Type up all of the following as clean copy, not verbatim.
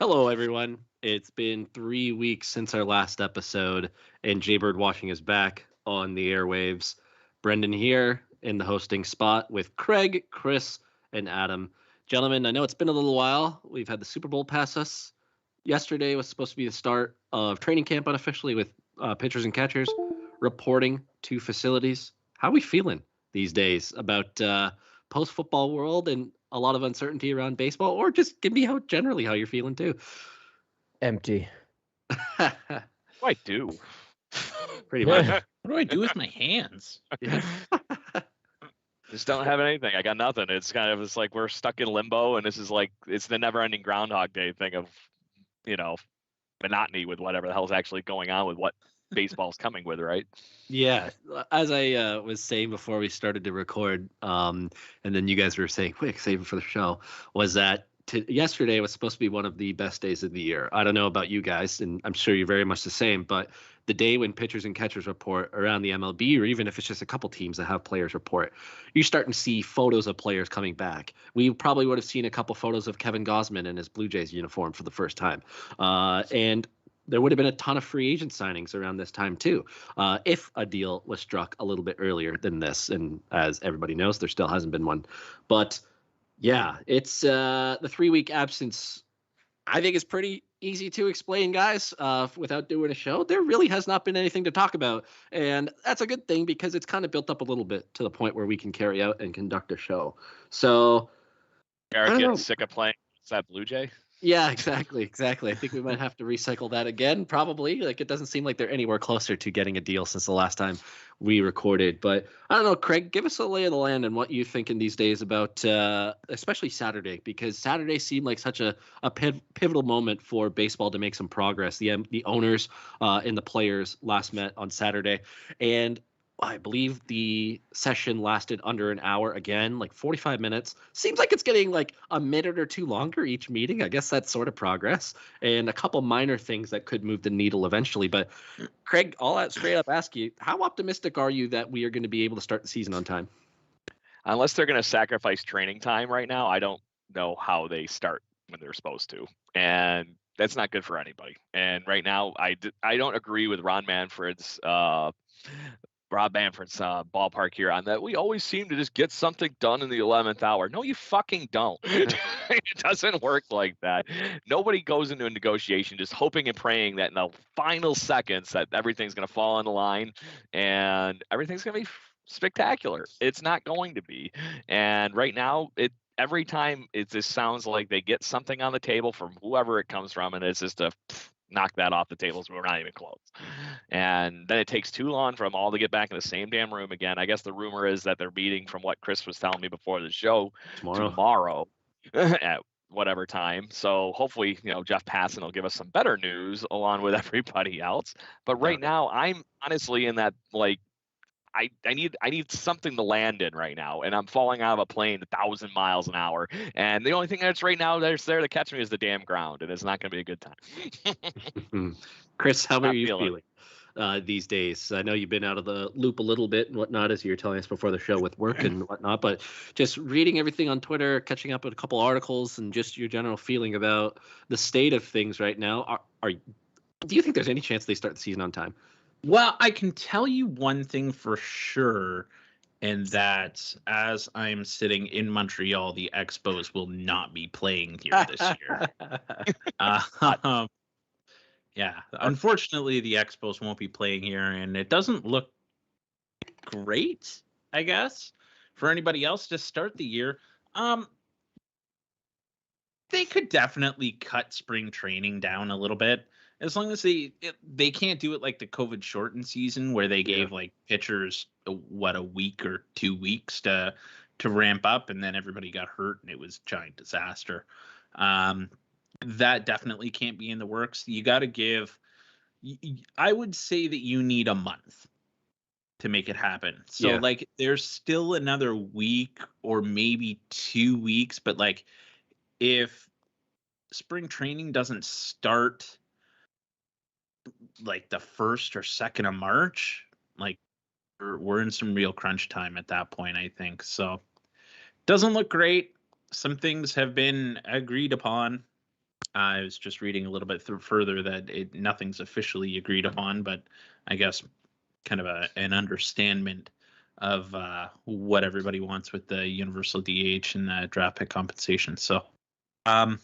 Hello, everyone. It's been 3 weeks since our last episode, and Jaybird Washing is back on the airwaves. Brendan here in the hosting spot with Craig, Chris, and Adam. Gentlemen, I know it's been a little while. We've had the Super Bowl pass us. Yesterday was supposed to be the start of training camp unofficially with pitchers and catchers reporting to facilities. How are we feeling these days about post-football world and a lot of uncertainty around baseball, or just give me generally how you're feeling too. Empty. I do. Pretty much. What do I do with my hands? Yeah. Just don't have anything. I got nothing. It's like we're stuck in limbo, and this is like it's the never-ending Groundhog Day thing of, monotony with whatever the hell's actually going on with what baseball's coming with, right? Yeah, as I was saying before we started to record, and then you guys were saying, quick, save it for the show, was that yesterday was supposed to be one of the best days of the year. I don't know about you guys, and I'm sure you're very much the same, but the day when pitchers and catchers report around the MLB, or even if it's just a couple teams that have players report, you're starting to see photos of players coming back. We probably would have seen a couple photos of Kevin Gausman in his Blue Jays uniform for the first time. And there would have been a ton of free agent signings around this time too, if a deal was struck a little bit earlier than this. And as everybody knows, there still hasn't been one. But yeah, it's the 3-week absence. I think is pretty easy to explain, guys, without doing a show. There really has not been anything to talk about. And that's a good thing because it's kind of built up a little bit to the point where we can carry out and conduct a show. So Eric getting sick of playing. Is that Blue Jay? yeah, exactly. I think we might have to recycle that again, probably. Like, it doesn't seem like they're anywhere closer to getting a deal since the last time we recorded. But I don't know, Craig, give us a lay of the land and what you think in these days about, especially Saturday, because Saturday seemed like such a pivotal moment for baseball to make some progress. The owners and the players last met on Saturday, and I believe the session lasted under an hour again, like 45 minutes. Seems like it's getting like a minute or two longer each meeting. I guess that's sort of progress, and a couple minor things that could move the needle eventually. But Craig, I'll straight up ask you, how optimistic are you that we are going to be able to start the season on time? Unless they're going to sacrifice training time right now, I don't know how they start when they're supposed to. And that's not good for anybody. And right now, I don't agree with Rob Manfred's ballpark here on that. We always seem to just get something done in the 11th hour. No, you fucking don't. It doesn't work like that. Nobody goes into a negotiation just hoping and praying that in the final seconds that everything's going to fall on the line and everything's going to be spectacular. It's not going to be. And right now, every time it just sounds like they get something on the table from whoever it comes from, and it's just a knock that off the table, so we're not even close. And then it takes too long for them all to get back in the same damn room again. I guess the rumor is that they're meeting, from what Chris was telling me before the show, tomorrow at whatever time. So hopefully, Jeff Passan will give us some better news along with everybody else. But right now, I'm honestly in that, like, I need something to land in right now, and I'm falling out of a plane 1,000 miles an hour, and the only thing that's right now that's there to catch me is the damn ground, and it's not going to be a good time. Chris, how are you feeling these days? I know you've been out of the loop a little bit and whatnot, as you were telling us before the show with work and whatnot, but just reading everything on Twitter, catching up with a couple articles, and just your general feeling about the state of things right now. Do you think there's any chance they start the season on time? Well, I can tell you one thing for sure, and that as I'm sitting in Montreal, the Expos will not be playing here this year. Yeah, unfortunately, the Expos won't be playing here, and it doesn't look great, I guess, for anybody else to start the year. They could definitely cut spring training down a little bit. As long as they can't do it like the COVID shortened season where they gave like pitchers a week or 2 weeks to ramp up, and then everybody got hurt and it was a giant disaster. That definitely can't be in the works. You got to give. I would say that you need a month to make it happen. So like there's still another week or maybe 2 weeks, but like if spring training doesn't start like the 1st or 2nd of March, like we're in some real crunch time at that point, I think. So doesn't look great. Some things have been agreed upon. I was just reading a little bit further that nothing's officially agreed upon, but I guess kind of an understanding of what everybody wants with the universal DH and the draft pick compensation. So, I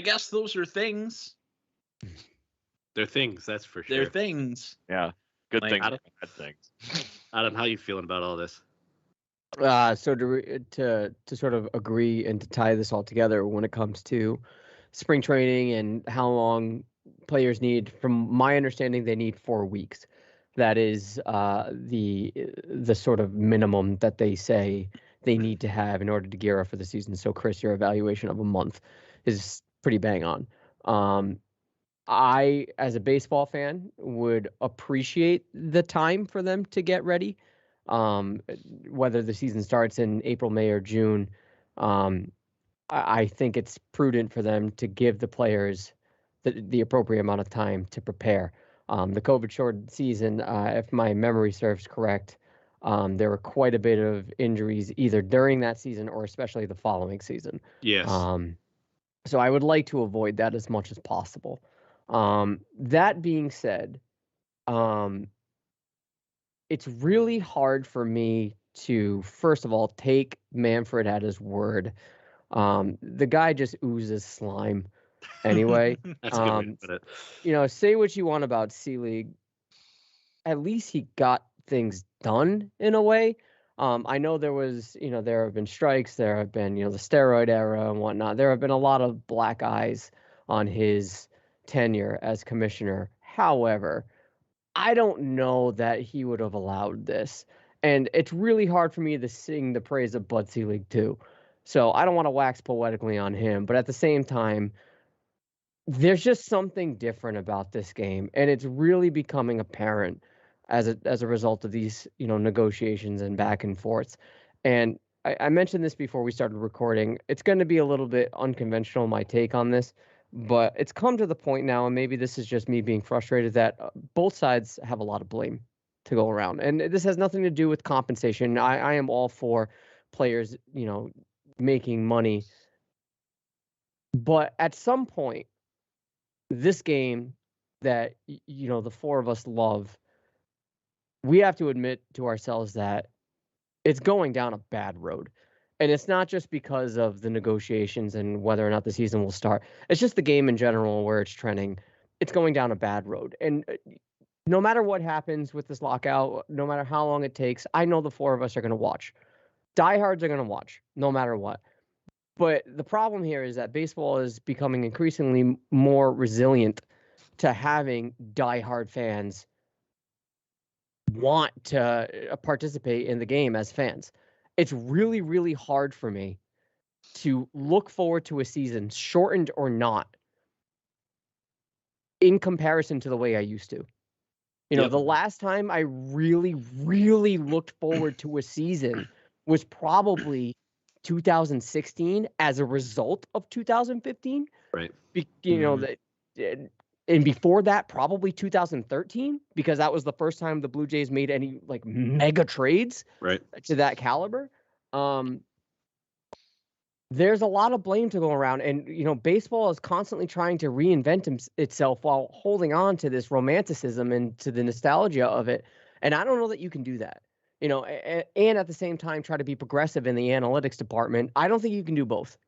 guess those are things. They're things, that's for sure. They're things. Yeah, good Like, things, Adam- bad things. Adam, how you feeling about all this? So to sort of agree and to tie this all together when it comes to spring training and how long players need, from my understanding, they need 4 weeks. That is the sort of minimum that they say they need to have in order to gear up for the season. So, Chris, your evaluation of a month is pretty bang on. I, as a baseball fan, would appreciate the time for them to get ready. Whether the season starts in April, May, or June, I think it's prudent for them to give the players the appropriate amount of time to prepare. The COVID shortened season, if my memory serves correct, there were quite a bit of injuries either during that season or especially the following season. Yes. So I would like to avoid that as much as possible. That being said, it's really hard for me to, first of all, take Manfred at his word. The guy just oozes slime anyway. That's a good way to put it. Say what you want about C-League. At least he got things done in a way. I know there have been strikes, there have been, the steroid era and whatnot. There have been a lot of black eyes on his tenure as commissioner. However, I don't know that he would have allowed this. And it's really hard for me to sing the praise of Bud Selig too. So I don't want to wax poetically on him, but at the same time, there's just something different about this game, and it's really becoming apparent as a result of these, negotiations and back and forths. And I mentioned this before we started recording. It's going to be a little bit unconventional, my take on this, but it's come to the point now, and maybe this is just me being frustrated, that both sides have a lot of blame to go around. And this has nothing to do with compensation. I am all for players, making money. But at some point, this game that, the four of us love, we have to admit to ourselves that it's going down a bad road. And it's not just because of the negotiations and whether or not the season will start. It's just the game in general where it's trending. It's going down a bad road. And no matter what happens with this lockout, no matter how long it takes, I know the four of us are going to watch. Diehards are going to watch, no matter what. But the problem here is that baseball is becoming increasingly more resilient to having diehard fans want to participate in the game as fans. It's really, really hard for me to look forward to a season, shortened or not, in comparison to the way I used to. The last time I really, really looked forward to a season was probably 2016 as a result of 2015. Right. And before that, probably 2013, because that was the first time the Blue Jays made any mega trades to that caliber. There's a lot of blame to go around, and baseball is constantly trying to reinvent itself while holding on to this romanticism and to the nostalgia of it. And I don't know that you can do that. And at the same time try to be progressive in the analytics department. I don't think you can do both.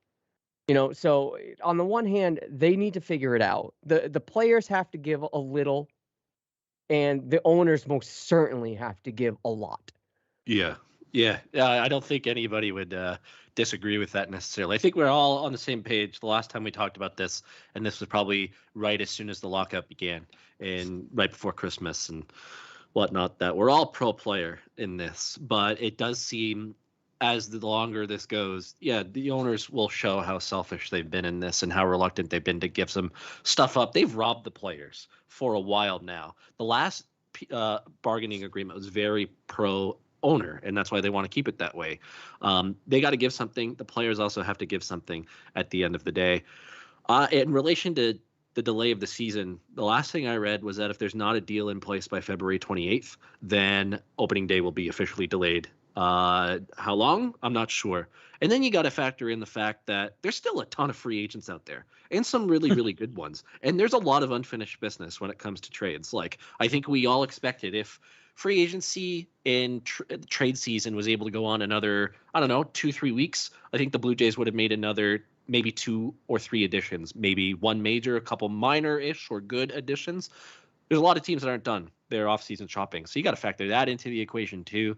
So on the one hand, they need to figure it out. The players have to give a little, and the owners most certainly have to give a lot. Yeah. I don't think anybody would disagree with that necessarily. I think we're all on the same page. The last time we talked about this, and this was probably right as soon as the lockout began and right before Christmas and whatnot, that we're all pro player in this. But it does seem, as the longer this goes, the owners will show how selfish they've been in this and how reluctant they've been to give some stuff up. They've robbed the players for a while now. The last bargaining agreement was very pro owner, and that's why they want to keep it that way. They got to give something. The players also have to give something at the end of the day. In relation to the delay of the season, the last thing I read was that if there's not a deal in place by February 28th, then opening day will be officially delayed How long? I'm not sure. And then you got to factor in the fact that there's still a ton of free agents out there and some really, really good ones. And there's a lot of unfinished business when it comes to trades. Like, I think we all expected if free agency in trade season was able to go on another, I don't know, 2-3 weeks, I think the Blue Jays would have made another maybe 2 or 3 additions, maybe one major, a couple minor-ish or good additions. There's a lot of teams that aren't done their off-season shopping. So you got to factor that into the equation too.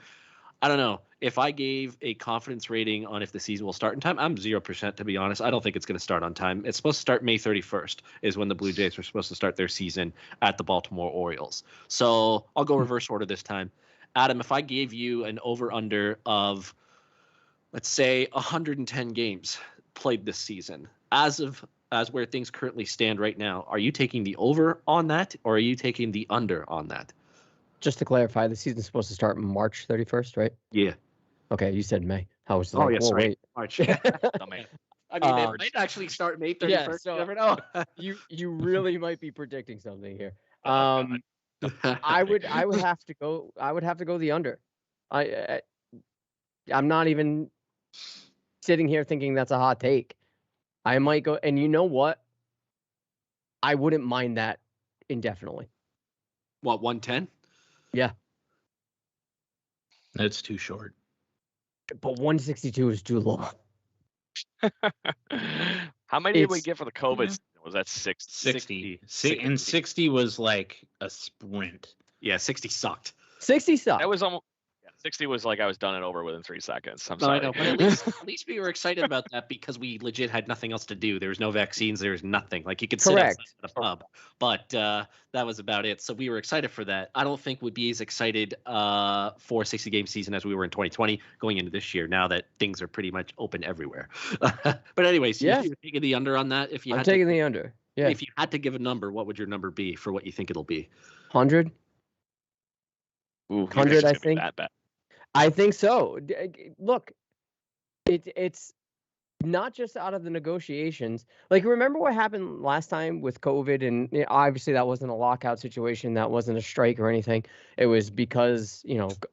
I don't know. If I gave a confidence rating on if the season will start in time, I'm 0%, to be honest. I don't think it's going to start on time. It's supposed to start May 31st is when the Blue Jays are supposed to start their season at the Baltimore Orioles. So I'll go reverse order this time. Adam, if I gave you an over-under of, let's say, 110 games played this season, as where things currently stand right now, are you taking the over on that or are you taking the under on that? Just to clarify, the season's supposed to start March 31st, right? Yeah. Okay, you said May. I was like, yes, whoa, right. wait. March. I mean, I mean, it might actually start May 31st. Yeah, so you never know. you really might be predicting something here. Oh, I would have to go. I would have to go the under. I'm not even sitting here thinking that's a hot take. I might go, and you know what? I wouldn't mind that indefinitely. What, 110? Yeah, That's too short. but 162 is too low. How many did we It's- get for the COVID? season? Was that 60? 60. And 60 was like a sprint. Yeah, 60 sucked. 60 sucks. That was almost. 60 was like I was done and over within 3 seconds. I'm No, I sorry. know, but at least we were excited about that because we legit had nothing else to do. There was no vaccines. There was nothing. Like you could sit Correct. outside at a pub, but that was about it. So we were excited for that. I don't think we'd be as excited for a 60-game season as we were in 2020 going into this year. Now that things are pretty much open everywhere. But anyways, Yeah. if you're taking the under on that, if you I'm had taking the under. Yeah, if you had to give a number, what would your number be for what you think it'll be? 100. Ooh, you 100, it's gonna I be think. that bad. I think so. Look, it's not just out of the negotiations. Like, remember what happened last time with COVID? And obviously, that wasn't a lockout situation. That wasn't a strike or anything. It was because,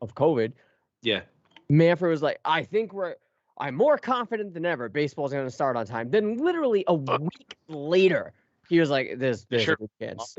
of COVID. Yeah. Manfred was like, I'm more confident than ever baseball's going to start on time. Then literally a week later, he was like, there's Sure. a good chance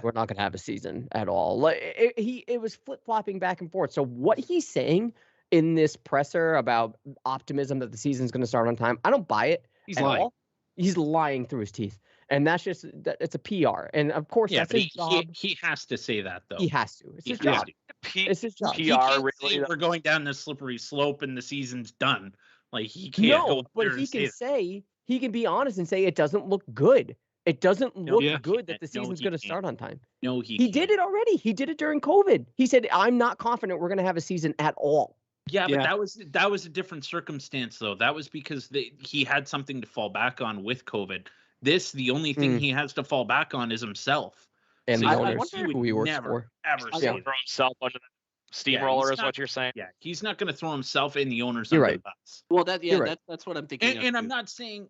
we're not going to have a season at all. Like it was flip-flopping back and forth. So what he's saying in this presser about optimism that the season's going to start on time, I don't buy it. He's at lying. all. He's lying through his teeth. And that's just it's a PR. And of course, Yeah, that's but his job. he has to say that though. He has to. It's He his has job. to. It's his job. He PR can't really. say we're going down this slippery slope and the season's done. Like he can't go No, up but there he and can say say he can be honest and say it doesn't look good. It doesn't No, look yeah. good that the No, season's he going to can't. start on time. no, He can't. did it already. He did it during COVID. He said, "I'm not confident we're going to have a season at all." Yeah, but Yeah. that was a different circumstance though. That was because he had something to fall back on with COVID. The only thing he has to fall back on is himself. And So the I owners wonder who he works never, for. ever I say wonder- that. Throw himself under the Yeah, steamroller he's is not- what you're saying. Yeah, he's not going to throw himself in the owners You're under right. the bus. Well, You're right. that's what I'm thinking. And I'm not saying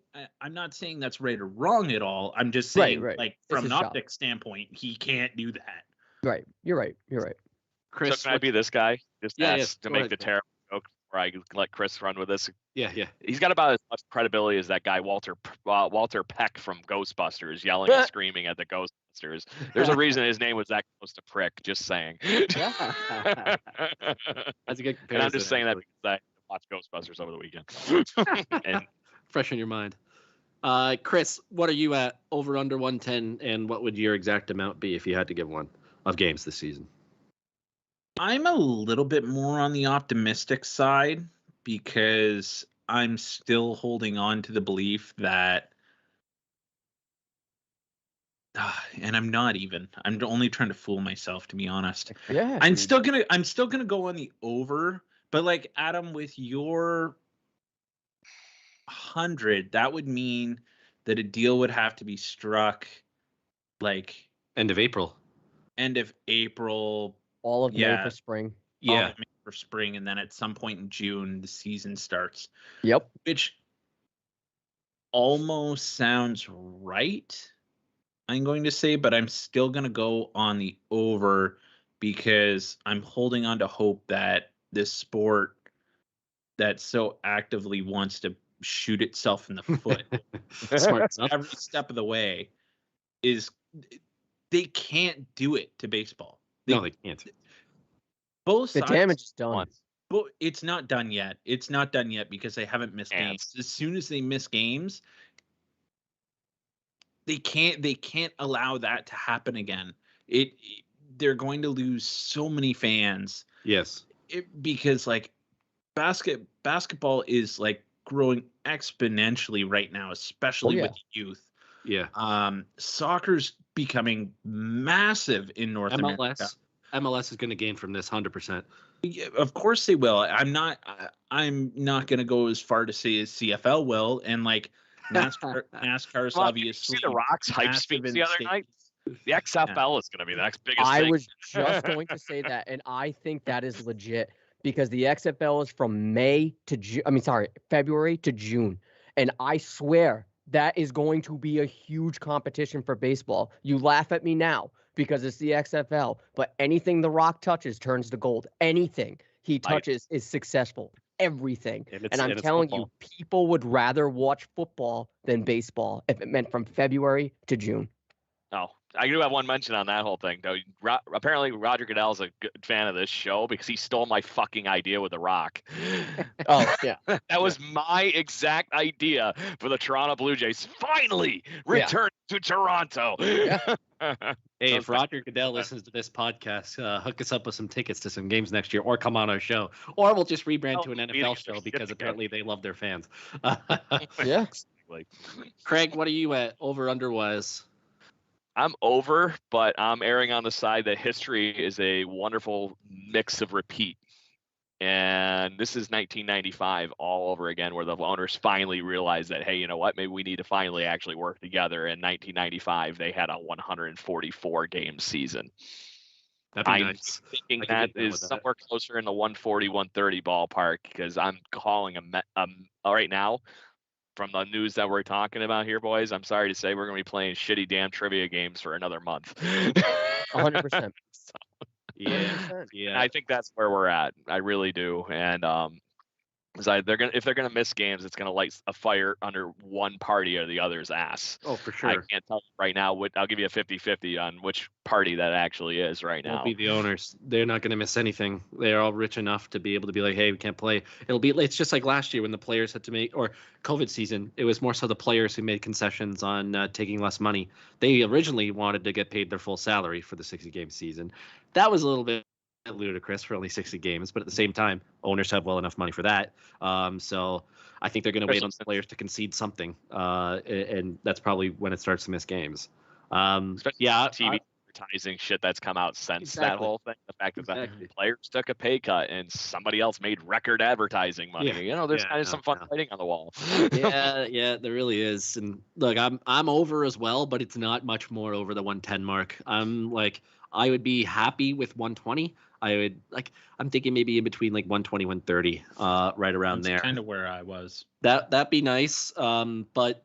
that's right or wrong at all. I'm just saying, Right. like It's from his an job. optic standpoint, he can't do that. Right. You're right. You're right. Chris. So can I be this guy? Just Yeah, ask to go make ahead, the Chris. terrible joke, or I let Chris run with this. Yeah. He's got about as much credibility as that guy Walter Peck from Ghostbusters, yelling and screaming at the Ghostbusters. There's a reason his name was that close to Prick. Just saying. That's a good comparison. And I'm just saying that actually. because I watched Ghostbusters over the weekend. And Fresh in your mind. Chris, what are you at over under 110, and what would your exact amount be if you had to give one of games this season? I'm a little bit more on the optimistic side because I'm still holding on to the belief that and I'm not even. I'm only trying to fool myself, to be honest. Yeah. I'm still gonna go on the over, but like Adam, with your 100, that would mean that a deal would have to be struck like End of April. end of April, all of May yeah. for spring. all Yeah. of May for spring, and then at some point in June the season starts, Yep. which almost sounds right, I'm going to say, but I'm still going to go on the over because I'm holding on to hope that this sport that so actively wants to shoot itself in the foot Smart stuff. every step of the way is they can't do it to baseball. No, they can't. Both The sides, damage is done. but it's not done yet. It's not done yet because they haven't missed And- games. As soon as they miss games, they can't allow that to happen again. They're going to lose so many fans. Yes. Because like basketball is like growing exponentially right now, especially with youth. Yeah. Soccer's becoming massive in North America. MLS is going to gain from this 100%. Yeah, of course they will. I'm not going to go as far to say as CFL will, and like NASCAR's Well, obviously see the Rocks hype massive speech in the other States. night. The XFL is going to be the next biggest I thing. was just going to say that, and I think that is legit because the XFL is from February to June, and I swear that is going to be a huge competition for baseball. You laugh at me now because it's the XFL, but anything The Rock touches turns to gold. Anything he touches is successful. Everything. And I'm telling you, people would rather watch football than baseball if it meant from February to June. Oh, I do have one mention on that whole thing, though. Apparently, Roger Goodell's a good fan of this show because he stole my fucking idea with The Rock. Oh, yeah. That was my exact idea for the Toronto Blue Jays. Finally return to Toronto. Yeah. Hey, if Roger Goodell listens to this podcast, hook us up with some tickets to some games next year, or come on our show, or we'll just rebrand to an NFL show because apparently they love their fans. Yeah. Craig, what are you at over under wise? I'm over, but I'm erring on the side that history is a wonderful mix of repeat. And this is 1995 all over again, where the owners finally realized that, hey, you know what? Maybe we need to finally actually work together. In 1995, they had a 144 game season. That'd be I'm nice. thinking that is somewhere closer in the 140, 130 ballpark because I'm calling right now. From the news that we're talking about here, boys, I'm sorry to say we're going to be playing shitty damn trivia games for another month. 100%. Yeah. I think that's where we're at. I really do. And if they're gonna miss games, it's gonna light a fire under one party or the other's ass. Oh, for sure. I can't tell you right now. I'll give you a 50-50 on which party that actually is right now. Won't be the owners. They're not going to miss anything. They're all rich enough to be able to be like, hey, we can't play. It's just like last year when the players had to make, or COVID season, it was more so the players who made concessions on taking less money. They originally wanted to get paid their full salary for the 60-game season. That was a little bit ludicrous for only 60 games, but at the same time, owners have well enough money for that. So I think they're going to wait on the players to concede something, and that's probably when it starts to miss games. TV advertising shit that's come out since that whole thing. The fact that the players took a pay cut and somebody else made record advertising money. There's kind of some fun writing on the wall. yeah, there really is. And look, I'm over as well, but it's not much more over the 110 mark. I would be happy with 120. I'm thinking maybe in between like 120, 130, right around there. Kind of where I was. That'd be nice. But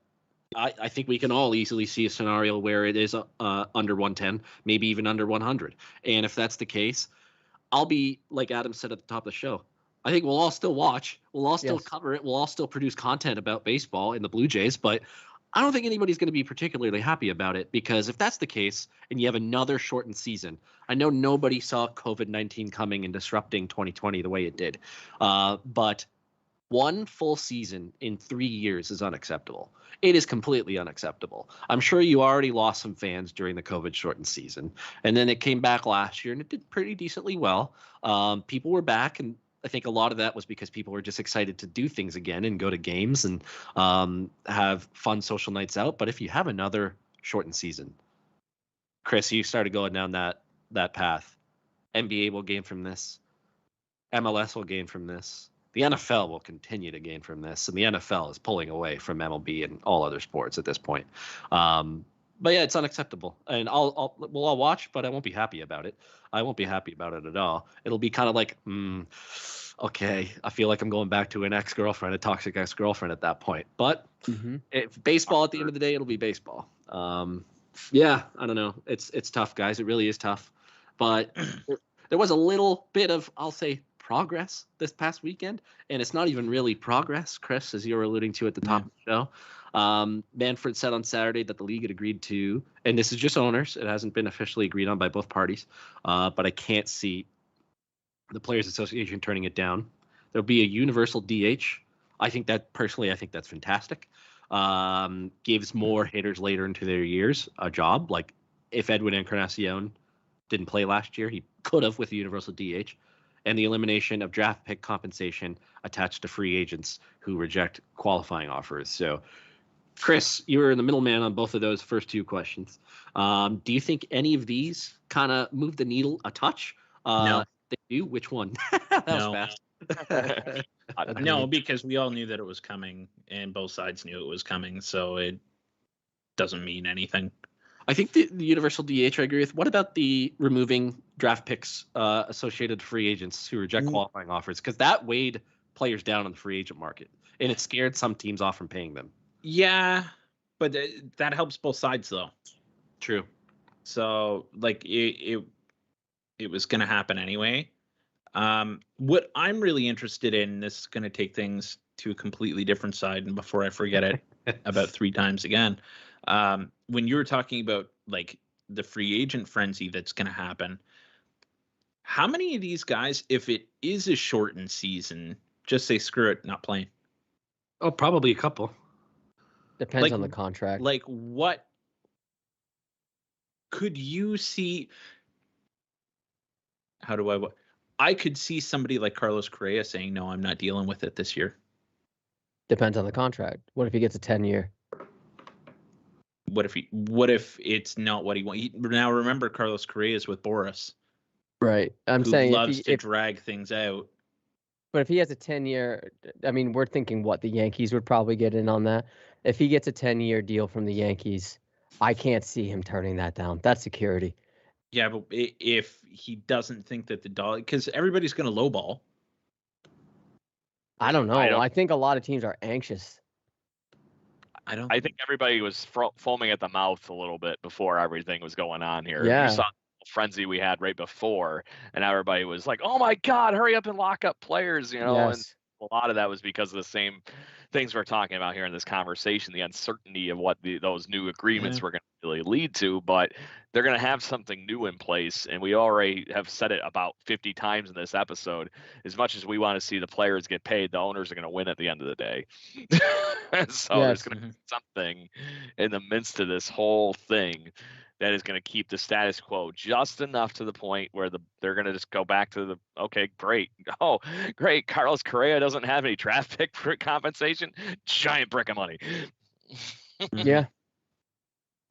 I think we can all easily see a scenario where it is under 110, maybe even under 100. And if that's the case, I'll be, like Adam said at the top of the show, I think we'll all still watch. We'll all still cover it. We'll all still produce content about baseball and the Blue Jays. But I don't think anybody's going to be particularly happy about it, because if that's the case and you have another shortened season, I know nobody saw COVID-19 coming and disrupting 2020 the way it did. But one full season in 3 years is unacceptable. It is completely unacceptable. I'm sure you already lost some fans during the COVID shortened season, and then it came back last year and it did pretty decently well. People were back, and I think a lot of that was because people were just excited to do things again and go to games and have fun social nights out. But if you have another shortened season, Chris, you started going down that path. NBA will gain from this. MLS will gain from this. The NFL will continue to gain from this, and the NFL is pulling away from MLB and all other sports at this point. But yeah, it's unacceptable, and we'll all watch, but I won't be happy about it. I won't be happy about it at all. It'll be kind of like, okay, I feel like I'm going back to an ex-girlfriend, a toxic ex-girlfriend at that point. But if baseball, at the end of the day, it'll be baseball. Yeah, I don't know. It's tough, guys. It really is tough. But there was a little bit of, I'll say, progress this past weekend, and it's not even really progress, Chris, as you were alluding to at the top of the show. Manfred said on Saturday that the league had agreed to, and this is just owners, it hasn't been officially agreed on by both parties, but I can't see the Players Association turning it down. There'll be a universal DH. I think that's fantastic. Gives more hitters later into their years a job. Like if Edwin Encarnacion didn't play last year, he could have with the universal DH. And the elimination of draft pick compensation attached to free agents who reject qualifying offers. So, Chris, you were the middleman on both of those first two questions. Do you think any of these kind of move the needle a touch? No. They do? Which one? That No. was fast. No, because we all knew that it was coming, and both sides knew it was coming, so it doesn't mean anything. I think the universal DH I agree with. What about the removing draft picks associated to free agents who reject qualifying offers? Because that weighed players down on the free agent market, and it scared some teams off from paying them. Yeah, but that helps both sides, though. True. So, like, it was going to happen anyway. What I'm really interested in, this is going to take things to a completely different side, and before I forget it about 3 times again, when you were talking about like the free agent frenzy that's going to happen, how many of these guys, if it is a shortened season, just say screw it, not playing? Oh, probably a couple. Depends on the contract. Like, what could you see? How do I could see somebody like Carlos Correa saying, no, I'm not dealing with it this year. Depends on the contract. What if he gets a 10-year? What if it's not what he wants? Now remember, Carlos Correa is with Boris. Right. I'm who saying loves to drag things out. But if he has a 10-year, I mean, we're thinking what the Yankees would probably get in on that. If he gets a 10-year deal from the Yankees, I can't see him turning that down. That's security. Yeah, but if he doesn't think that the dollar, because everybody's going to lowball. I don't know. I think a lot of teams are anxious. I think everybody was foaming at the mouth a little bit before everything was going on here. Yeah. You saw the frenzy we had right before, and everybody was like, "Oh my God, hurry up and lock up players!" You know, Yes. and a lot of that was because of the same things we're talking about here in this conversation, the uncertainty of what those new agreements were going to really lead to. But they're going to have something new in place, and we already have said it about 50 times in this episode. As much as we want to see the players get paid, the owners are going to win at the end of the day. So there's going to be something in the midst of this whole thing that is going to keep the status quo just enough to the point where they're going to just go back to okay, great. Oh, great. Carlos Correa doesn't have any draft pick compensation. Giant brick of money. Yeah.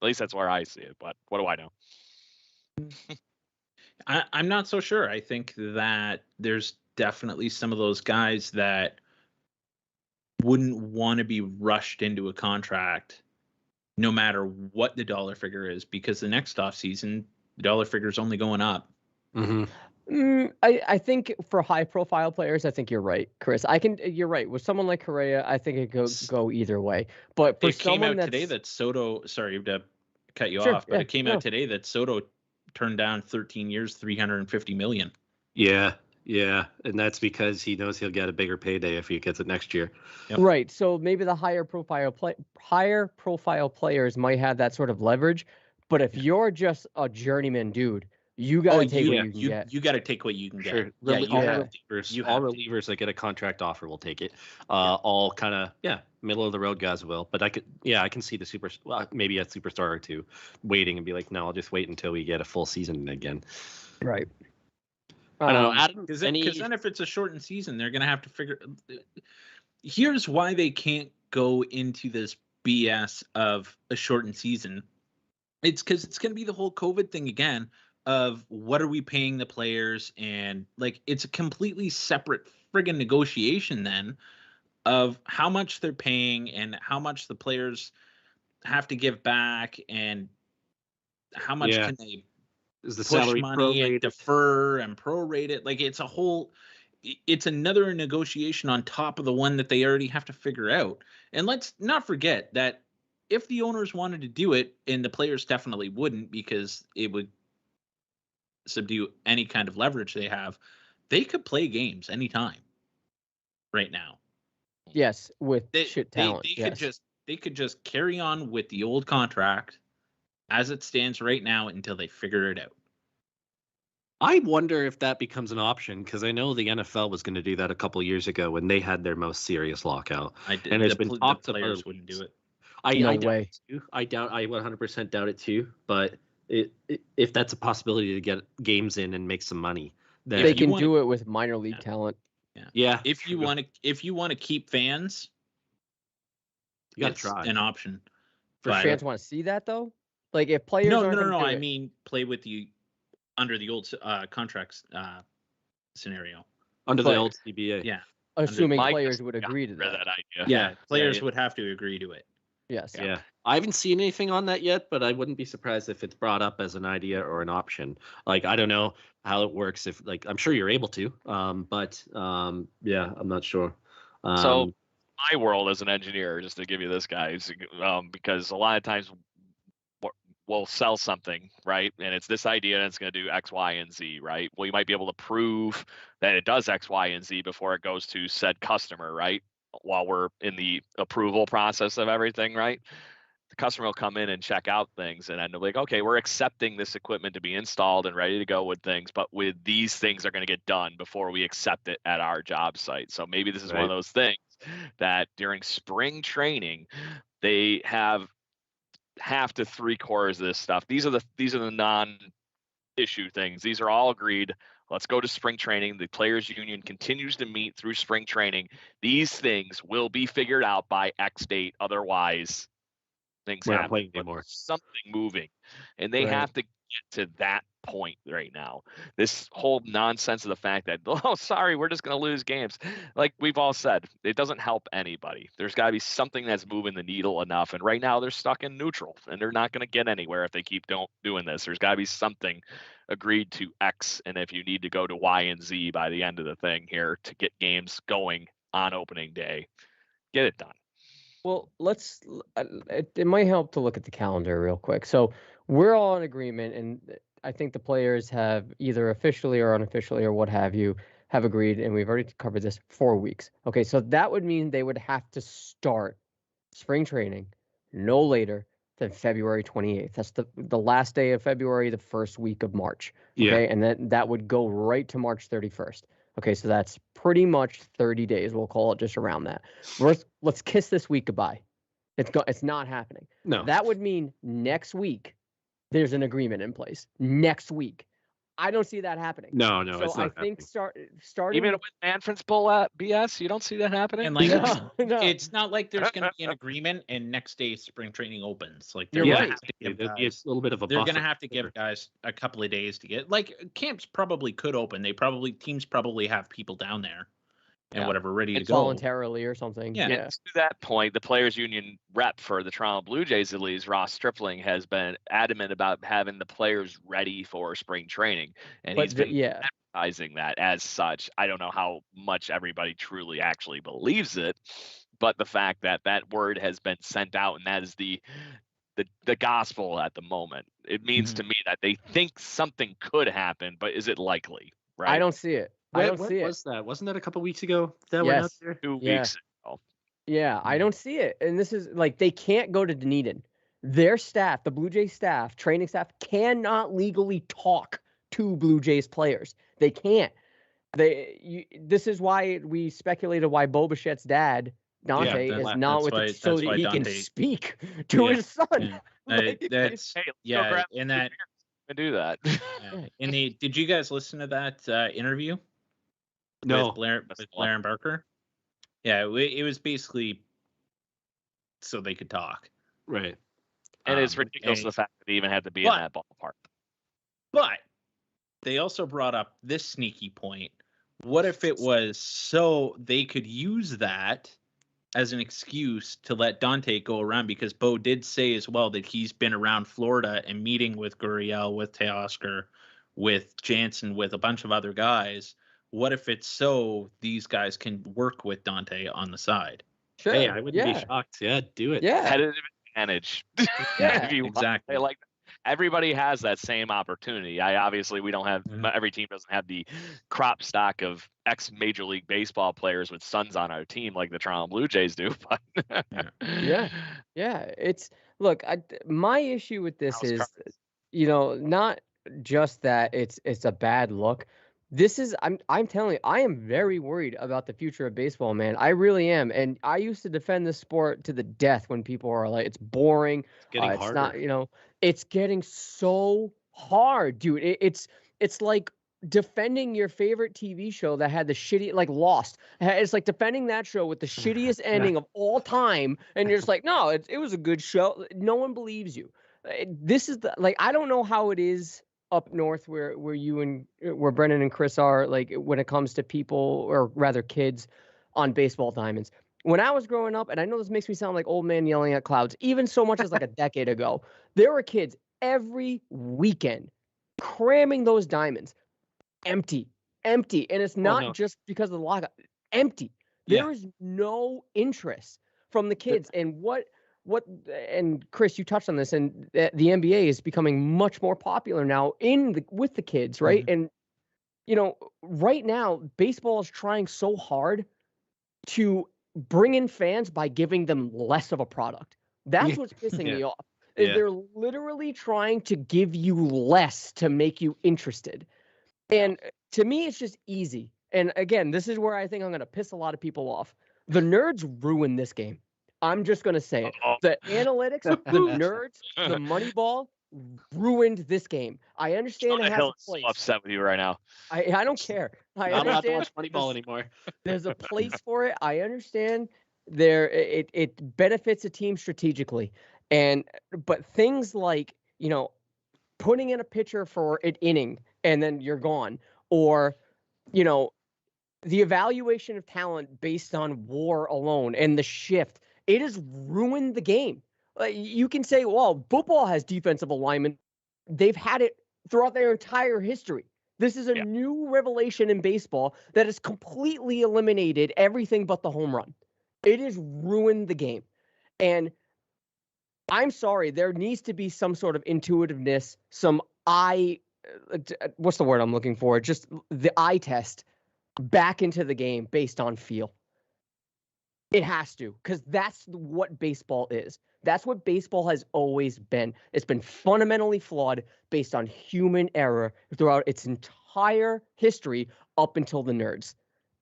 At least that's where I see it, but what do I know? I'm not so sure. I think that there's definitely some of those guys that wouldn't want to be rushed into a contract no matter what the dollar figure is, because the next offseason, the dollar figure is only going up. Mm-hmm. I think for high profile players, I think you're right, Chris. You're right. With someone like Correa, I think it could go either way. But for it came someone out today that Soto, sorry to cut you off, but it came out today that Soto turned down 13 years, $350 million. Yeah, and that's because he knows he'll get a bigger payday if he gets it next year. Yep. Right. So maybe the higher profile players might have that sort of leverage, but if you're just a journeyman dude, you got to take what you can get. You got to take what you can get. Sure. All relievers that get a contract offer will take it. All kind of middle of the road guys will. But I can see the maybe a superstar or two waiting and be like, no, I'll just wait until we get a full season again. Right. I don't know, Adam. Because then if it's a shortened season, they're going to have to figure. Here's why they can't go into this BS of a shortened season. It's because it's going to be the whole COVID thing again of what are we paying the players, and like it's a completely separate friggin' negotiation then of how much they're paying and how much the players have to give back and how much can they. Is the push salary money prorated? And defer and prorate it? Like it's another negotiation on top of the one that they already have to figure out. And let's not forget that if the owners wanted to do it, and the players definitely wouldn't because it would subdue any kind of leverage they have, they could play games anytime right now. Yes, with They, shit they, talent. they could just carry on with the old contract as it stands right now until they figure it out. I wonder if that becomes an option, because I know the NFL was going to do that a couple years ago when they had their most serious lockout. And there's been The talks of players other wouldn't do it. No I doubt way. it too. I 100% doubt it too. But if that's a possibility to get games in and make some money, then They can do it with minor league talent. yeah. If you want to keep fans, you got to it's try an option. For But- fans want to see that though? Like if players No. aren't gonna do I it- mean, play with the under the old contracts scenario. under the But- old CBA. Yeah. assuming Mike players just would got agree to rid of that. idea. Yeah, players yeah. would have to agree to it. Yes. Yeah. I haven't seen anything on that yet, but I wouldn't be surprised if it's brought up as an idea or an option. Like, I don't know how it works. If like, I'm sure you're able to, but yeah, I'm not sure. So my world as an engineer, just to give you this, guys, because a lot of times we'll sell something, right? And it's this idea and it's going to do X, Y, and Z, right? Well, you might be able to prove that it does X, Y, and Z before it goes to said customer, right? While we're in the approval process of everything, right? The customer will come in and check out things and end up like, okay, we're accepting this equipment to be installed and ready to go with things, but with these things are going to get done before we accept it at our job site. So maybe this is one of those things that during spring training, they have half to 3/4 of this stuff. These are the non-issue things. These are all agreed. Let's go to spring training. The players union continues to meet through spring training. These things will be figured out by X date. Otherwise, things We're not happen. playing But anymore. something moving, and they Right. have to get to that point right now. This whole nonsense of the fact that, oh, sorry, we're just going to lose games. Like we've all said, it doesn't help anybody. There's got to be something that's moving the needle enough. And right now they're stuck in neutral and they're not going to get anywhere if they keep doing this. There's got to be something agreed to X. And if you need to go to Y and Z by the end of the thing here to get games going on opening day, get it done. Well, it might help to look at the calendar real quick. So we're all in agreement, and I think the players have either officially or unofficially or what have you have agreed, and we've already covered this 4 weeks. Okay, so that would mean they would have to start spring training no later than February 28th. That's the last day of February, the first week of March. Okay, Yeah. and then that would go right to March 31st. Okay, so that's pretty much 30 days. We'll call it just around that. Let's kiss this week goodbye. It's not happening. No. That would mean next week there's an agreement in place. Next week. I don't see that happening. No, So it's not I think happening. starting Even with Manfred's bull at BS, you don't see that happening. And like, No. it's not like there's going to be an agreement and next day spring training opens. Like they're You're gonna right. have to give There'll be a guys, little bit of a they're buffer. going to have to give guys a couple of days to get. Like camps probably could open. Teams probably have people down there and whatever ready to it's go. voluntarily or something. Yeah. Yeah. And to that point, the players union rep for the Toronto Blue Jays, at least, Ross Stripling, has been adamant about having the players ready for spring training. And he's been advertising that as such. I don't know how much everybody truly actually believes it, but the fact that that word has been sent out and that is the gospel at the moment, it means to me that they think something could happen, but is it likely? Right? I don't see it. I don't see it. Was that? Wasn't that a couple weeks ago that went out Yes. there? 2 Yeah. weeks ago. Yeah, I don't see it. And this is like they can't go to Dunedin. Their staff, the Blue Jays staff, training staff, cannot legally talk to Blue Jays players. They can't. This is why we speculated why Bo Bichette's dad, Dante, is not with it so that he can speak to his son. That's Hey, let's go yeah, grab and some that beers and do that. did you guys listen to that interview? No. With Blair and Barker. Yeah, it was basically so they could talk. Right. And it's ridiculous the fact that they even had to be in that ballpark. But they also brought up this sneaky point. What if it was so they could use that as an excuse to let Dante go around? Because Bo did say as well that he's been around Florida and meeting with Gurriel, with Teoscar, with Jansen, with a bunch of other guys. What if it's so these guys can work with Dante on the side? Sure. Hey, I wouldn't be shocked. Yeah, do it. Yeah. Competitive advantage. Yeah, if you exactly. want. Like everybody has that same opportunity. Obviously we don't have every team doesn't have the crop stock of ex Major League Baseball players with sons on our team like the Toronto Blue Jays do. But yeah. It's look. My issue with this is, not just that it's a bad look. This is I'm telling you, I am very worried about the future of baseball, man. I really am. And I used to defend this sport to the death when people are like, it's boring. It's getting it's harder. not, it's getting so hard, dude. It's like defending your favorite TV show that had the shitty, like Lost. It's like defending that show with the shittiest ending of all time, and you're just like, no, it was a good show. No one believes you. This is I don't know how it is up north where you and where Brennan and Chris are, like when it comes to people, or rather kids, on baseball diamonds. When I was growing up, and I know this makes me sound like old man yelling at clouds, even so much as like a decade ago, there were kids every weekend cramming those diamonds empty. And it's not just because of the lockout. Empty. There is no interest from the kids. And and Chris, you touched on this, and the NBA is becoming much more popular now with the kids, right? And right now baseball is trying so hard to bring in fans by giving them less of a product. That's what's pissing me off. Is they're literally trying to give you less to make you interested. And to me, it's just easy. And again, this is where I think I'm going to piss a lot of people off. The nerds ruined this game. I'm just going to say it. The analytics, the nerds, the money ball ruined this game. I understand it has a place. So upset with you right now. I don't care. I I'm not understand watch Moneyball anymore. There's a place for it. I understand it benefits a team strategically. But things like, putting in a pitcher for an inning and then you're gone, or, the evaluation of talent based on WAR alone and the shift, it has ruined the game. You can say, well, football has defensive alignment. They've had it throughout their entire history. This is a new revelation in baseball that has completely eliminated everything but the home run. It has ruined the game. And I'm sorry, there needs to be some sort of intuitiveness, some what's the word I'm looking for? Just the eye test back into the game based on feel. It has to, because that's what baseball is. That's what baseball has always been. It's been fundamentally flawed based on human error throughout its entire history up until the nerds.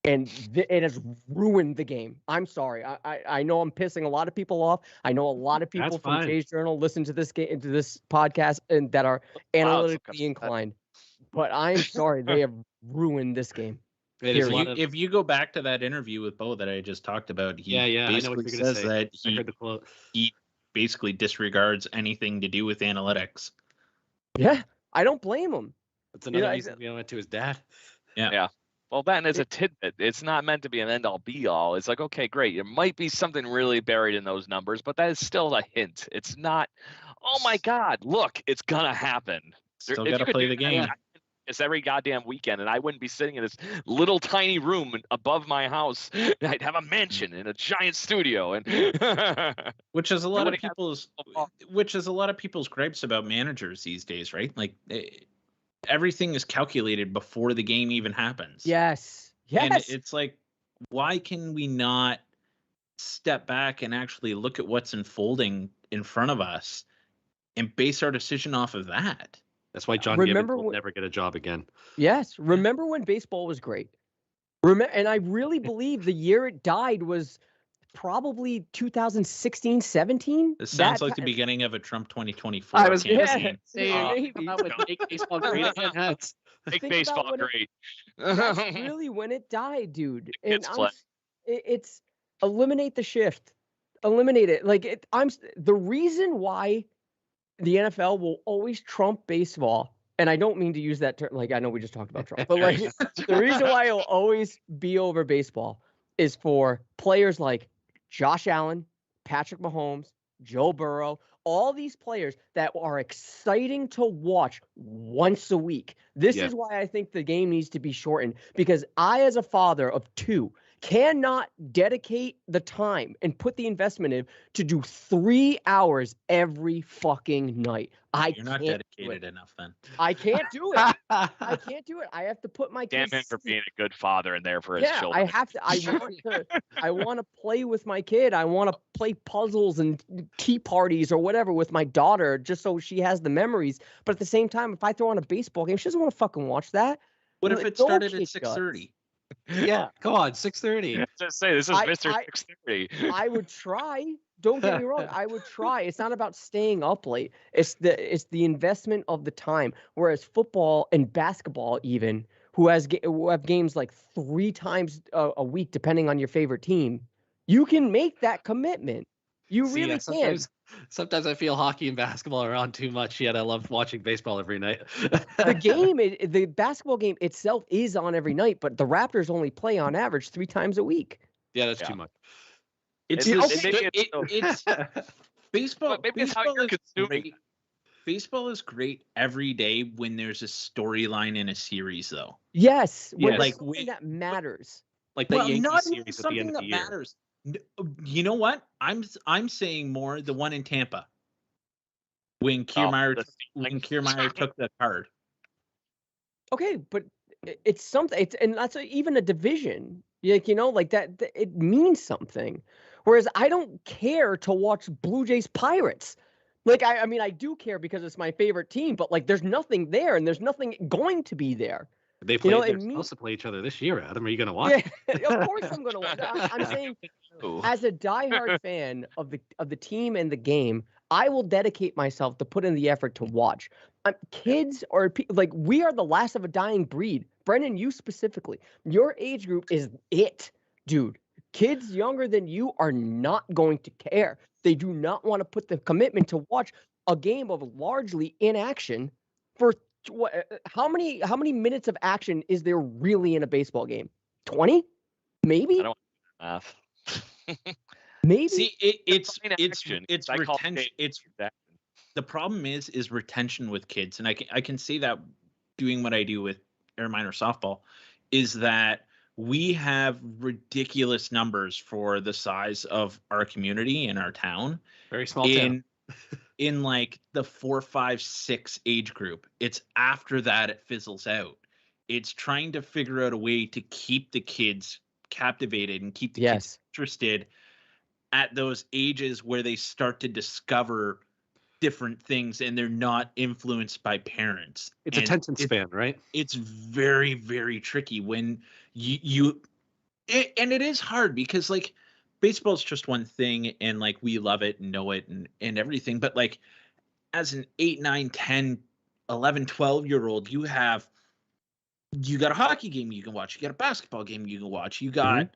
And it has ruined the game. I'm sorry. I know I'm pissing a lot of people off. I know a lot of people from Jay's Journal listen to this podcast and that are analytically inclined. But I'm sorry, they have ruined this game. If you go back to that interview with Bo that I just talked about, he basically says that he basically disregards anything to do with analytics. Yeah, I don't blame him. That's another reason we went to his dad. Yeah. Well, then as a tidbit, it's not meant to be an end-all be-all. It's like, okay, great. There might be something really buried in those numbers, but that is still a hint. It's not, oh my God, look, it's gonna happen. Still got to play the game. It's every goddamn weekend, and I wouldn't be sitting in this little tiny room above my house. I'd have a mansion and a giant studio, and which is a lot of people's gripes about managers these days, right? Like everything is calculated before the game even happens. Yes. And it's like, why can we not step back and actually look at what's unfolding in front of us and base our decision off of that? That's why John Gibbons will never get a job again. Yes. Remember when baseball was great? And I really believe the year it died was probably 2016, 17. This sounds like the beginning of a Trump 2024 I was campaign. That would make baseball great again. Make baseball great. That's really when it died, dude. And it's eliminate the shift. Eliminate it. The reason why the NFL will always trump baseball, and I don't mean to use that term, like I know we just talked about Trump, but like the reason why it'll always be over baseball is for players like Josh Allen, Patrick Mahomes, Joe Burrow, all these players that are exciting to watch once a week. This is why I think the game needs to be shortened, because I, as a father of two, cannot dedicate the time and put the investment in to do 3 hours every fucking night. You're not dedicated enough then. I can't do it. I can't do it. I have to put my Damn kids. him for being a good father and there for his children. I have to. I want to play with my kid. I want to play puzzles and tea parties or whatever with my daughter, just so she has the memories. But at the same time, if I throw on a baseball game, she doesn't want to fucking watch that. What if it started at 6:30? Yeah, come on, 6:30. Just say this is Mr. 6:30. I would try. Don't get me wrong. I would try. It's not about staying up late. It's the investment of the time. Whereas football and basketball, even who have games like 3 times a week, depending on your favorite team, you can make that commitment. You really can. Sometimes I feel hockey and basketball are on too much, yet I love watching baseball every night. The basketball game itself is on every night, but the Raptors only play on average 3 times a week. Yeah, that's too much. It's baseball. Maybe it's how you're consuming. Baseball is great every day when there's a storyline in a series, though. Yes, when Yes. something that matters. Like the Yankees not series even at the something end of that the year. matters. You know what? I'm saying more the one in Tampa when Kiermaier took the card. Okay, but it's something. And that's even a division. Like, like that. It means something. Whereas I don't care to watch Blue Jays Pirates. Like, I mean, I do care because it's my favorite team. But like, there's nothing there, and there's nothing going to be there. They played. They're supposed to play each other this year, Adam. Are you going to watch? Yeah, of course I'm going to watch. I'm saying, as a diehard fan of the team and the game, I will dedicate myself to put in the effort to watch. Kids or like we are the last of a dying breed. Brendan, you specifically, your age group is it, dude. Kids younger than you are not going to care. They do not want to put the commitment to watch a game of largely inaction for how many minutes of action is there really in a baseball game? 20? Maybe? I don't math. Maybe. See, it's retention. It's the problem is retention with kids, and I can say that doing what I do with air minor softball is that we have ridiculous numbers for the size of our community in our town. Very small town. In like the 4, 5, 6 age group. It's after that it fizzles out. It's trying to figure out a way to keep the kids captivated and keep the kids interested at those ages where they start to discover different things and they're not influenced by parents. It's attention span, right? It's very, very tricky when and it is hard because like baseball's just one thing and like we love it and know it and everything. But like as an 8, 9, 10, 11, 12-year-old, you got a hockey game you can watch. You got a basketball game you can watch. You got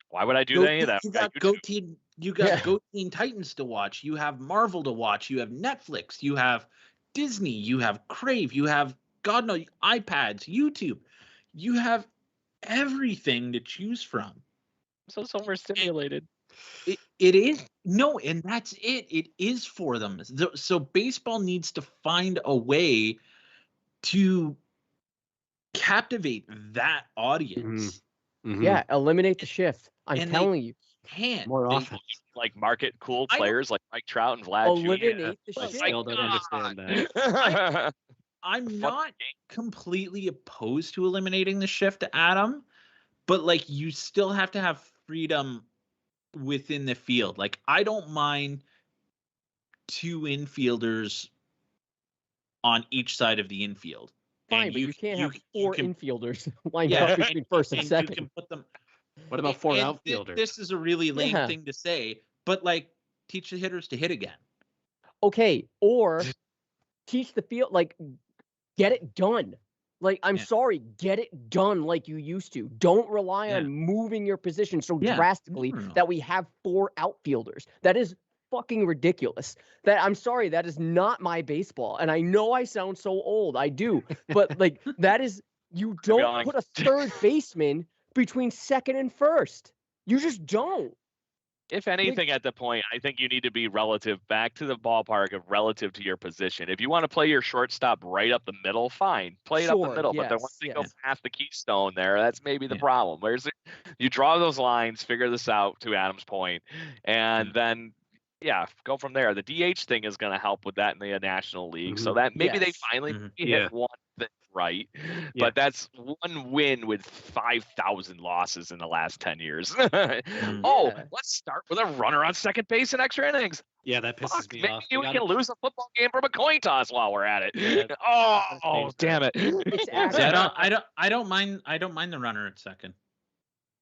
why would I do any of that? You got Go Teen Titans to watch. You have Marvel to watch. You have Netflix. You have Disney. You have Crave. You have God knows iPads, YouTube. You have everything to choose from. So overstimulated. It is and that's it. It is for them. So baseball needs to find a way to captivate that audience. Yeah, eliminate the shift. I'm telling you. Can't more often. Like market cool players like Mike Trout and Vlad. Eliminate the I shift. still don't understand that. I'm not completely opposed to eliminating the shift, Adam, but like you still have to have freedom within the field. Like I don't mind 2 infielders on each side of the infield. Fine, but you can't have 4 infielders lined up between first and second. You can put them. What about 4 outfielders? This is a really lame thing to say, but like teach the hitters to hit again. Okay, or teach the field, like get it done. Like, I'm sorry, get it done like you used to. Don't rely on moving your position so drastically that we have 4 outfielders. That is fucking ridiculous. I'm sorry, that is not my baseball. And I know I sound so old. I do. But like that is, you don't put a third baseman between second and first. You just don't. If anything, at the point, I think you need to be relative back to the ballpark of relative to your position. If you want to play your shortstop right up the middle, fine, play it up the Sure, middle. But then once they yes, go yes. past the keystone there, that's maybe the problem. Where's it? You draw those lines, figure this out to Adam's point, and then go from there. The DH thing is going to help with that in the National League, so that maybe they Yes. finally Yeah. hit one thing right. Yeah. But that's one win with 5,000 losses in the last 10 years. Oh, let's start with a runner on second base in extra innings. Yeah, that pisses me off. Maybe we can lose a football game from a coin toss while we're at it. Yeah, oh, damn it! It's See, I don't mind the runner at second.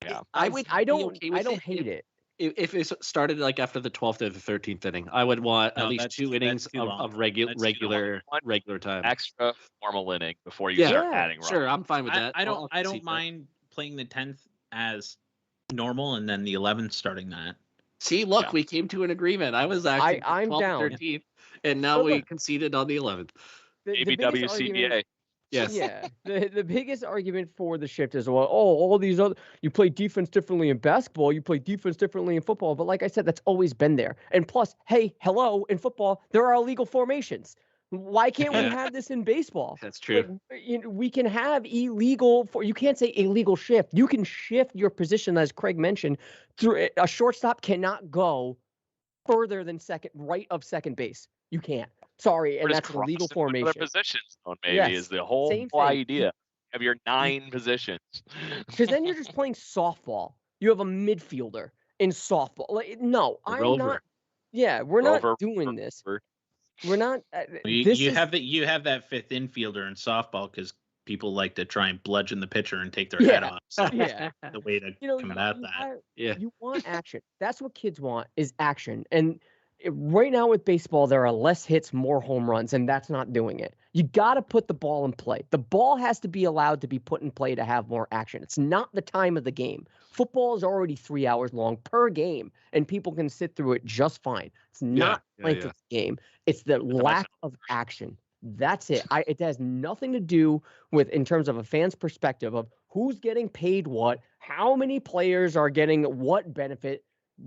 Yeah, I would. I don't. Be okay with I don't hate it. If it started like after the 12th or the 13th inning, I would want at least 2 innings of regular time. Extra normal inning before you start adding runs. Sure, I'm fine with that. I don't mind playing the 10th as normal and then the 11th starting that. See, look, we came to an agreement. I was actually I'm 12th, down. 13th, and now we conceded on the 11th. Maybe WCBA. Yes. Yeah. The biggest argument for the shift is, well, all these other, you play defense differently in basketball, you play defense differently in football. But like I said, that's always been there. And plus, hey, hello, in football, there are illegal formations. Why can't we have this in baseball? That's true. Like, we can have illegal you can't say illegal shift. You can shift your position, as Craig mentioned, through a shortstop cannot go further than right of second base. You can't. Sorry, and that's an illegal formation. Other positions, maybe, is the whole idea of your 9 positions. Because then you're just playing softball. You have a midfielder in softball. No, I'm not. Yeah, we're not doing this. We're not. You have that 5th infielder in softball because people like to try and bludgeon the pitcher and take their head off. So the way to combat that. You want action. That's what kids want, is action. And right now with baseball, there are less hits, more home runs, and that's not doing it. You got to put the ball in play. The ball has to be allowed to be put in play to have more action. It's not the time of the game. Football is already 3 hours long per game, and people can sit through it just fine. It's not length of the game. It's the lack of action. That's it. It has nothing to do with, in terms of a fan's perspective, of who's getting paid what, how many players are getting what benefit.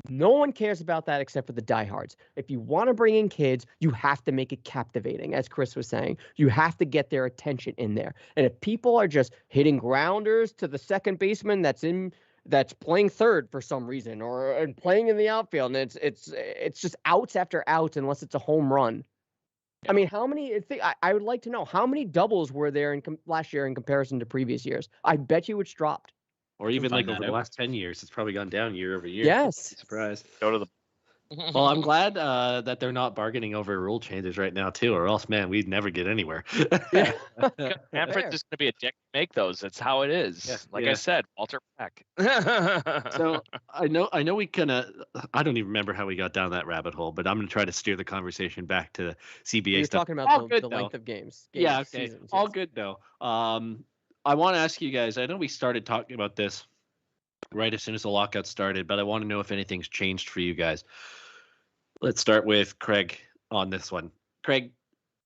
No one cares about that except for the diehards. If you want to bring in kids, you have to make it captivating, as Chris was saying. You have to get their attention in there. And if people are just hitting grounders to the second baseman that's playing third for some reason, or playing in the outfield, and it's just outs after outs unless it's a home run. I mean, how many? I would like to know how many doubles were there last year in comparison to previous years. I bet you it's dropped. Or even like over the last 10 years, it's probably gone down year over year. Yes. Surprised. Go to the. Well, I'm glad that they're not bargaining over rule changes right now too, or else, man, we'd never get anywhere. Manfred's just gonna be a dick to make those. That's how it is. I said, Walter Peck. So I know we I don't even remember how we got down that rabbit hole, but I'm gonna try to steer the conversation back to CBA You're stuff. talking about the length of games. Yeah, okay. Seasons, All good though. I want to ask you guys, I know we started talking about this right as soon as the lockout started, but I want to know if anything's changed for you guys. Let's start with Craig on this one. Craig,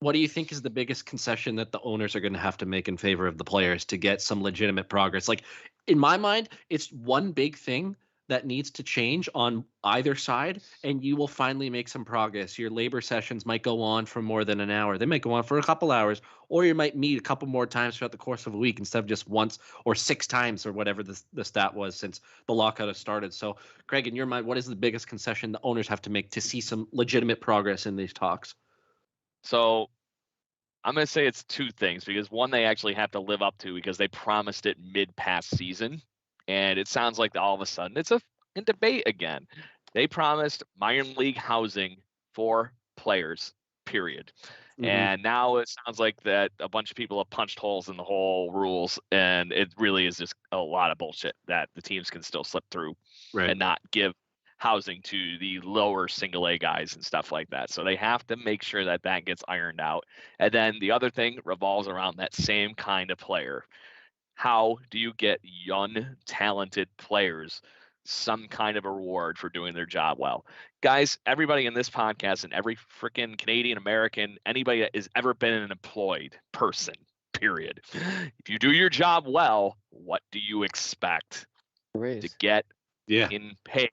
what do you think is the biggest concession that the owners are going to have to make in favor of the players to get some legitimate progress? Like, in my mind, it's one big thing that needs to change on either side, and you will finally make some progress. Your labor sessions might go on for more than an hour. They might go on for a couple hours, or you might meet a couple more times throughout the course of a week instead of just once or 6 times or whatever the stat was since the lockout has started. So, Craig, in your mind, what is the biggest concession the owners have to make to see some legitimate progress in these talks? So I'm going to say it's 2 things, because one, they actually have to live up to because they promised it mid-past season. And it sounds like all of a sudden it's in debate again. They promised minor league housing for players, period. Mm-hmm. And now it sounds like that a bunch of people have punched holes in the whole rules, and it really is just a lot of bullshit that the teams can still slip through and not give housing to the lower single A guys and stuff like that. So they have to make sure that gets ironed out. And then the other thing revolves around that same kind of player. How do you get young, talented players some kind of a reward for doing their job well? Guys, everybody in this podcast and every freaking Canadian American, anybody that has ever been an employed person, period. If you do your job well, what do you expect to get in pay?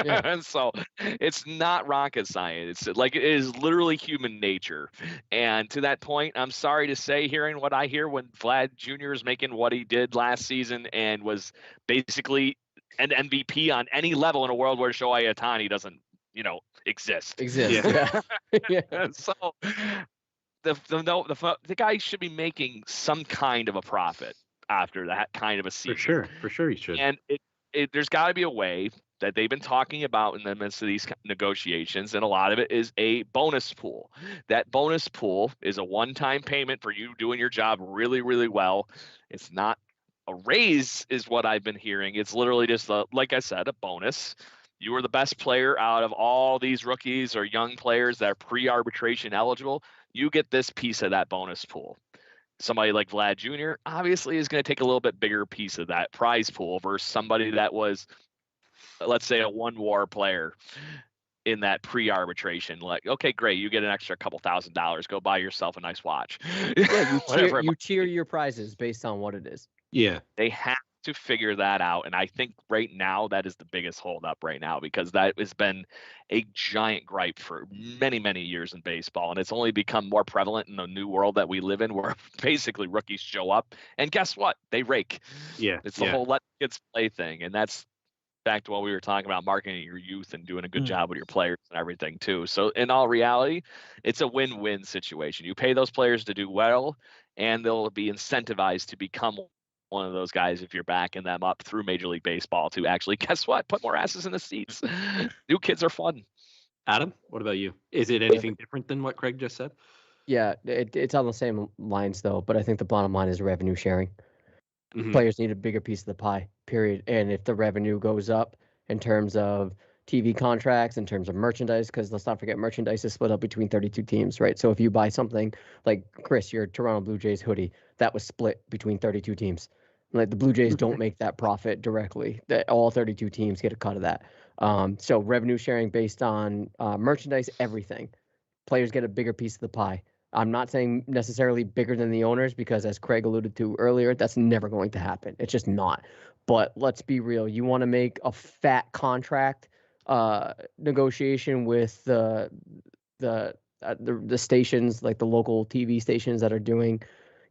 Yeah. And so it's not rocket science. Like, it is literally human nature. And to that point, I'm sorry to say, hearing what I hear when Vlad Jr. is making what he did last season and was basically an MVP on any level in a world where Shohei Ohtani doesn't, exist. Yeah. Yeah. And so the guy should be making some kind of a profit after that kind of a season. For sure he should. And there's got to be a way that they've been talking about in the midst of these negotiations, and a lot of it is a bonus pool. That bonus pool is a one-time payment for you doing your job really, really well. It's not a raise, is what I've been hearing. It's literally just, like I said, a bonus. You were the best player out of all these rookies or young players that are pre-arbitration eligible. You get this piece of that bonus pool. Somebody like Vlad Jr. obviously is going to take a little bit bigger piece of that prize pool versus somebody that was, let's say, a one-war player in that pre-arbitration. Like, okay, great, you get an extra couple $1,000. Go buy yourself a nice watch. Yeah, Whatever you tier your prizes based on what it is. Yeah. They have to figure that out, and I think right now that is the biggest holdup right now, because that has been a giant gripe for many, many years in baseball, and it's only become more prevalent in the new world that we live in, where basically rookies show up and guess what? They rake. Yeah. It's the whole let kids play thing, and that's back to what we were talking about, marketing your youth and doing a good job with your players and everything too. So in all reality, it's a win-win situation. You pay those players to do well, and they'll be incentivized to become one of those guys if you're backing them up through Major League Baseball to actually, guess what, put more asses in the seats. New kids are fun. Adam, what about you? Is it anything different than what Craig just said? Yeah, it's on the same lines though, but I think the bottom line is revenue sharing. Mhm. Players need a bigger piece of the pie, period. And if the revenue goes up in terms of TV contracts, in terms of merchandise, because let's not forget merchandise is split up between 32 teams, right? So if you buy something like Chris, your Toronto Blue Jays hoodie, that was split between 32 teams. Like the Blue Jays don't make that profit directly. That all 32 teams get a cut of that. So revenue sharing based on merchandise, everything. Players get a bigger piece of the pie. I'm not saying necessarily bigger than the owners, because as Craig alluded to earlier, that's never going to happen. It's just not. But let's be real. You want to make a fat contract negotiation with the stations, like the local TV stations that are doing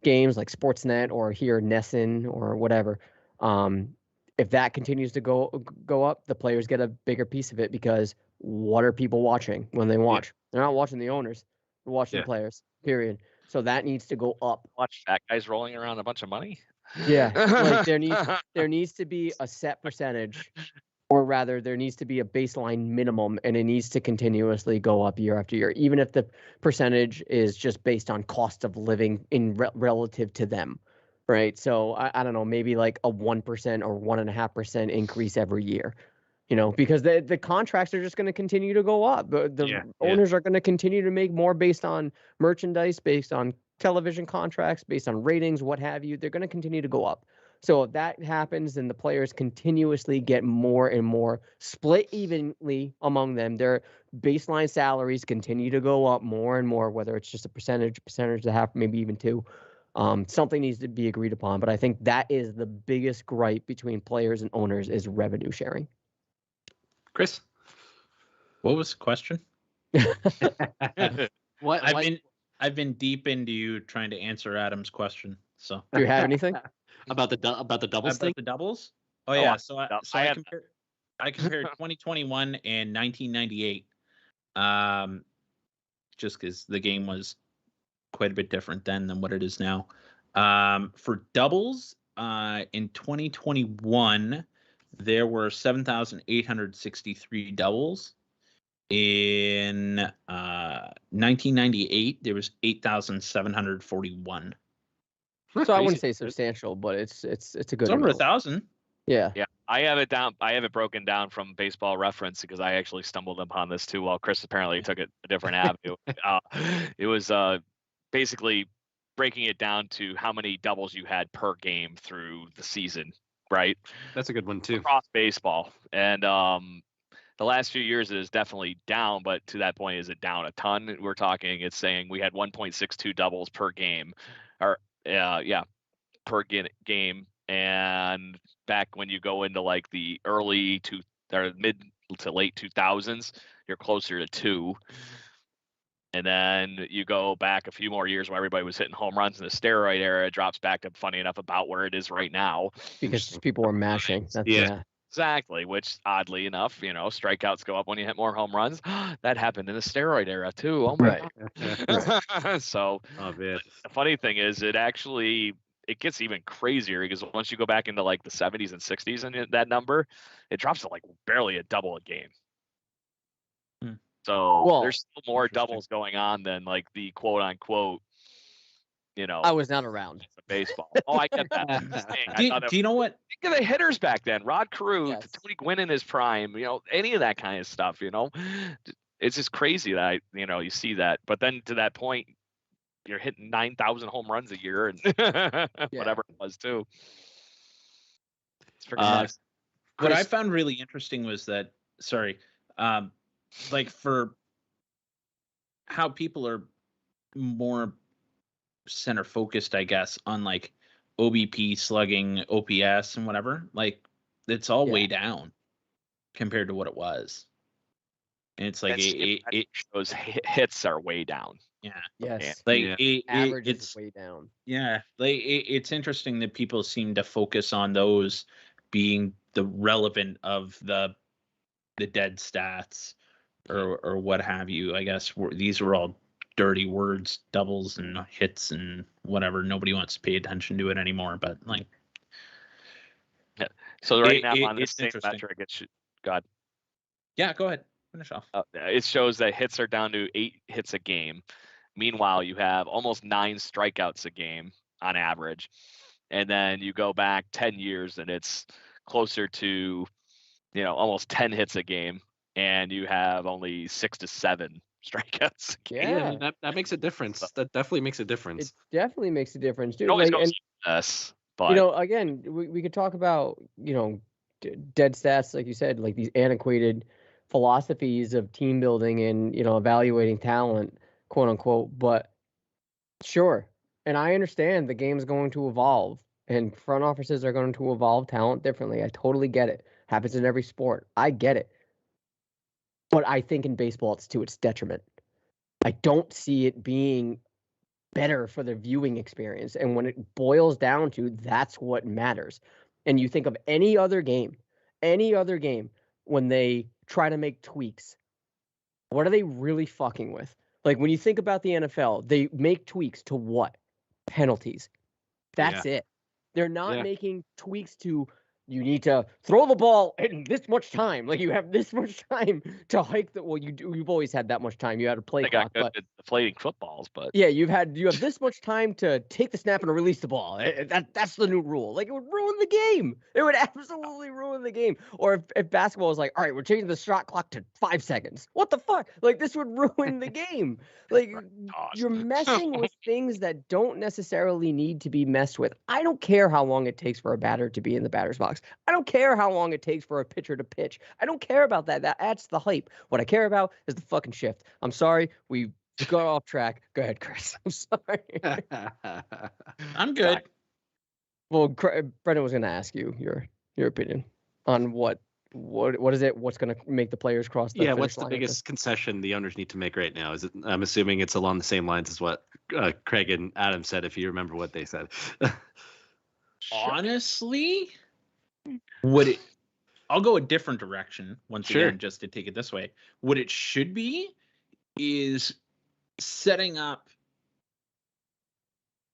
games like Sportsnet or here Nesson or whatever. If that continues to go up, the players get a bigger piece of it, because what are people watching when they watch? They're not watching the owners. They're watching the players, period. So that needs to go up. Watch fat guys rolling around a bunch of money. Yeah, like there needs to be a set percentage, or rather there needs to be a baseline minimum, and it needs to continuously go up year after year, even if the percentage is just based on cost of living in relative to them, right? So I don't know, maybe like a 1% or 1.5% increase every year. Because the contracts are just going to continue to go up. The owners are going to continue to make more based on merchandise, based on television contracts, based on ratings, what have you. They're going to continue to go up. So if that happens, then the players continuously get more and more split evenly among them. Their baseline salaries continue to go up more and more, whether it's just a percentage and a half, maybe even two. Something needs to be agreed upon. But I think that is the biggest gripe between players and owners is revenue sharing. Chris, what was the question? I've been deep into you trying to answer Adam's question. So do you have anything about the doubles thing? The doubles? Oh yeah. So I compared 2021 and 1998. Just because the game was quite a bit different then than what it is now. For doubles, in 2021. There were 7,863 doubles. In 1998, there was 8,741. So I wouldn't say substantial, but it's a good. It's over 1,000. Yeah. Yeah, I have it down. I have it broken down from Baseball Reference, because I actually stumbled upon this too, while Chris apparently took it a different avenue. It was basically breaking it down to how many doubles you had per game through the season. Right. That's a good one too. Across baseball. And the last few years it is definitely down, but to that point, is it down a ton? We're talking, it's saying we had 1.62 doubles per game, or per game. And back when you go into like the early or mid to late 2000s, you're closer to 2. And then you go back a few more years where everybody was hitting home runs in the steroid era. It drops back to, funny enough, about where it is right now. Because people were mashing. That's, Yeah. Exactly, which oddly enough, strikeouts go up when you hit more home runs. That happened in the steroid era too. Oh my God. So Oh man. the funny thing is it gets even crazier because once you go back into like the 70s and 60s and that number, it drops to like barely a double a game. So there's still more doubles going on than like the quote unquote, I was not around. baseball. Oh, I get that. Do you know what? Think of the hitters back then. Rod Carew, Yes. Tony Gwynn in his prime, any of that kind of stuff, It's just crazy that, you see that. But then to that point, you're hitting 9,000 home runs a year and whatever it was too. It's freaking nuts. What I found really interesting was that, like for how people are more center focused, I guess, on like OBP, slugging, OPS, and whatever. Like it's all way down compared to what it was. And it's like it shows hits are way down. Yeah. Yes. Like average it's is way down. Yeah. Like it's interesting that people seem to focus on those being the relevant of the dead stats or what have you. I guess these were all dirty words, doubles and hits and whatever. Nobody wants to pay attention to it anymore. But like, so right now on this same metric, God. Yeah, go ahead. Finish off. It shows that hits are down to 8 hits a game. Meanwhile, you have almost 9 strikeouts a game on average. And then you go back 10 years and it's closer to, almost 10 hits a game. And you have only 6 to 7 strikeouts a game. Yeah, I mean, that makes a difference. That definitely makes a difference. It definitely makes a difference, dude. Always Like, goes us, but again, we could talk about, dead stats, like you said, like these antiquated philosophies of team building and, evaluating talent, quote unquote. But sure. And I understand the game's going to evolve and front offices are going to evolve talent differently. I totally get it. Happens in every sport. I get it. But I think in baseball, it's to its detriment. I don't see it being better for the viewing experience. And when it boils down to, that's what matters. And you think of any other game, when they try to make tweaks, what are they really fucking with? Like when you think about the NFL, they make tweaks to what? Penalties. That's it. They're not making tweaks to, you need to throw the ball in this much time. Like you have this much time to hike the. Well, you've always had that much time. You had a play clock, but deflating footballs. But yeah, you have this much time to take the snap and release the ball. That's the new rule. Like it would ruin the game. It would absolutely ruin the game. Or if basketball was like, all right, we're changing the shot clock to 5 seconds. What the fuck? Like this would ruin the game. Like you're messing with things that don't necessarily need to be messed with. I don't care how long it takes for a batter to be in the batter's box. I don't care how long it takes for a pitcher to pitch. I don't care about that. That adds to the hype. What I care about is the fucking shift. I'm sorry. We got off track. Go ahead, Chris. I'm sorry. I'm good. Well, Brendan was going to ask you your opinion on what is it? What's going to make the players cross the finish what's the line biggest concession the owners need to make right now? Is it? I'm assuming it's along the same lines as what Craig and Adam said. If you remember what they said. Honestly, I'll go a different direction once again, just to take it this way. What it should be is setting up,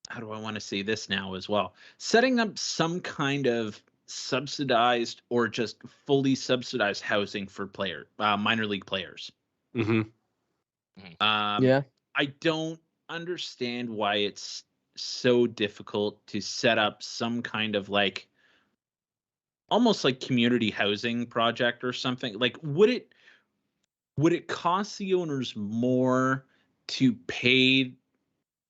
how do I want to say this now as well? Setting up some kind of subsidized or just fully subsidized housing for minor league players. Mm-hmm. I don't understand why it's so difficult to set up some kind of like almost like community housing project or something. Like would it cost the owners more to pay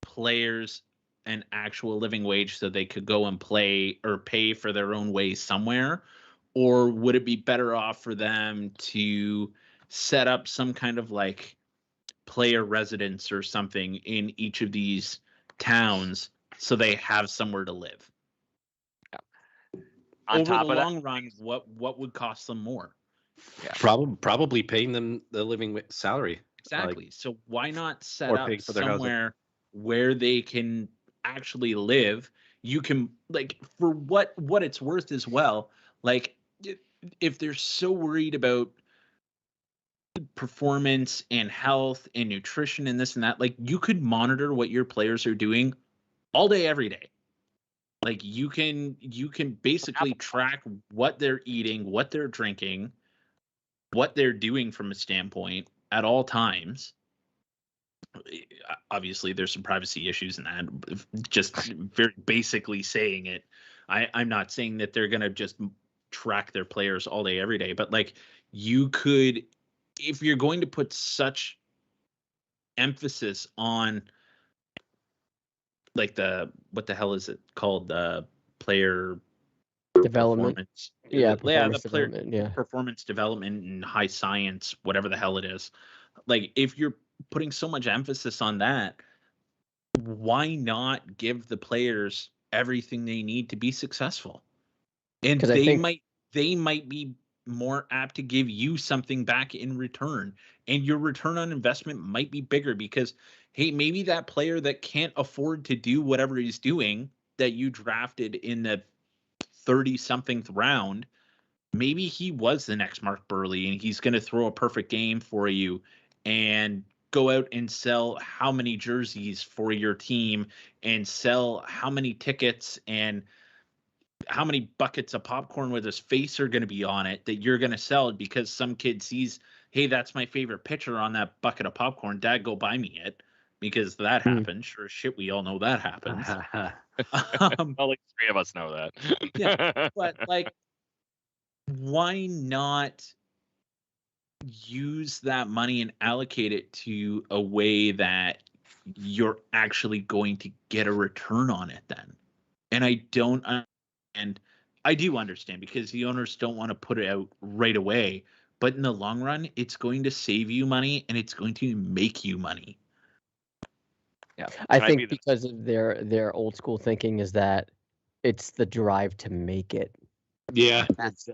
players an actual living wage so they could go and play or pay for their own way somewhere? Or would it be better off for them to set up some kind of like player residence or something in each of these towns so they have somewhere to live? On Over top the of long run, what would cost them more? Yeah. Probably paying them the living salary. Exactly. So why not set or up paying for their housing. somewhere where they can actually live? You can, like, for what it's worth as well. Like, if they're so worried about performance and health and nutrition and this and that, like, you could monitor what your players are doing all day, every day. Like, you can basically track what they're eating, what they're drinking, what they're doing from a standpoint at all times. Obviously, there's some privacy issues in that. Just very basically saying it, I'm not saying that they're gonna just track their players all day, every day, but like, you could, if you're going to put such emphasis on, like, what the hell is it called, player Development. performance, Performance the player development. performance development and high science, whatever the hell it is. Like, if you're putting so much emphasis on that, why not give the players everything they need to be successful? And 'Cause I think- they might be more apt to give you something back in return, and your return on investment might be bigger because, hey, maybe that player that can't afford to do whatever he's doing that you drafted in the 30-something round, maybe he was the next Mark Burley and he's going to throw a perfect game for you and go out and sell how many jerseys for your team and sell how many tickets and how many buckets of popcorn with his face are going to be on it that you're going to sell because some kid sees, hey, that's my favorite picture on that bucket of popcorn. Dad, go buy me it, because that happens. Sure as shit, we all know that happens. Only 3 of us know that. Yeah, but like, why not use that money and allocate it to a way that you're actually going to get a return on it then? And I don't, and I do understand, because the owners don't want to put it out right away, but in the long run, it's going to save you money and it's going to make you money. Yeah, I think because of their old school thinking is that it's the drive to make it. Yeah,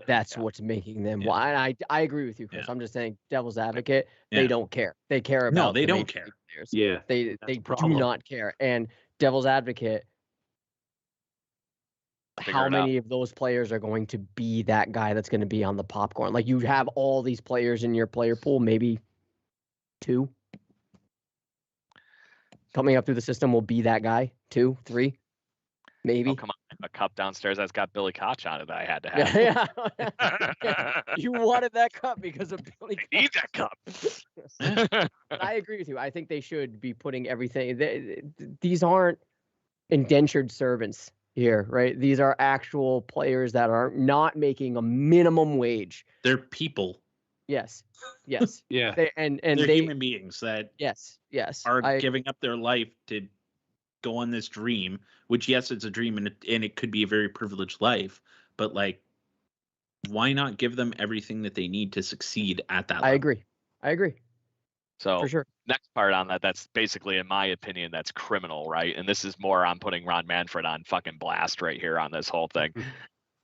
That's what's making them. Yeah. Well, I agree with you, Chris. Yeah. I'm just saying, devil's advocate. Yeah. They don't care. They care about. No, they the don't major care. league players. Yeah, They that's the do problem. not care. And devil's advocate, how many of those players are going to be that guy that's going to be on the popcorn? Like, you have all these players in your player pool, maybe 2 coming up through the system will be that guy. 2, 3, maybe. Oh, come on. A cup downstairs that's got Billy Koch on it that I had to have. Yeah. You wanted that cup because of Billy Koch. I need that cup. But I agree with you. I think they should be putting everything. These aren't indentured servants here, right? These are actual players that are not making a minimum wage. They're people. Yes. Yeah. They're human beings that Yes. are giving up their life to go on this dream, which, yes, it's a dream, and it could be a very privileged life, but like, why not give them everything that they need to succeed at that level? I agree. So for sure. Next part on that's basically, in my opinion, that's criminal, right? And this is more on putting Ron Manfred on fucking blast right here on this whole thing.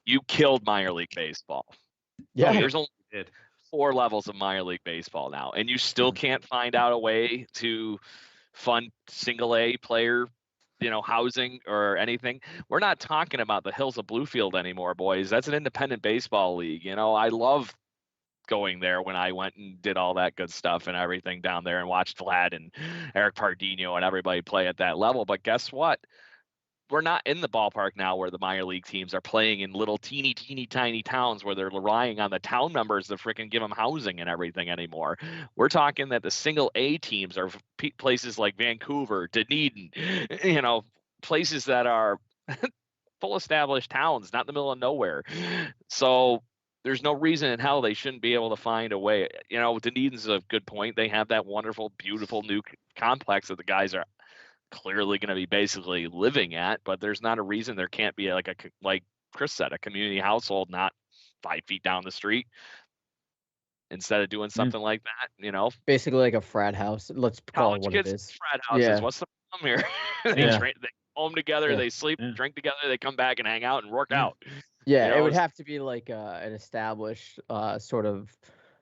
You killed minor league baseball. Yeah. There's only 4 levels of minor league baseball now, and you still can't find out a way to fund single A player, housing or anything. We're not talking about the hills of Bluefield anymore, boys. That's an independent baseball league. I love going there when I went and did all that good stuff and everything down there and watched Vlad and Eric Pardino and everybody play at that level. But guess what? We're not in the ballpark now where the minor league teams are playing in little teeny tiny towns where they're relying on the town members to freaking give them housing and everything anymore. We're talking that the single A teams are places like Vancouver, Dunedin, places that are full established towns, not in the middle of nowhere. So there's no reason in hell they shouldn't be able to find a way. Dunedin's a good point. They have that wonderful, beautiful new complex that the guys are clearly going to be basically living at, but there's not a reason there can't be like Chris said, a community household not 5 feet down the street instead of doing something like that. Basically like a frat house. Let's call it what it is. Frat houses. Yeah. What's the problem here? They home together, they sleep, drink together, they come back and hang out and work out. Yeah, You it know, would have to be like an established sort of,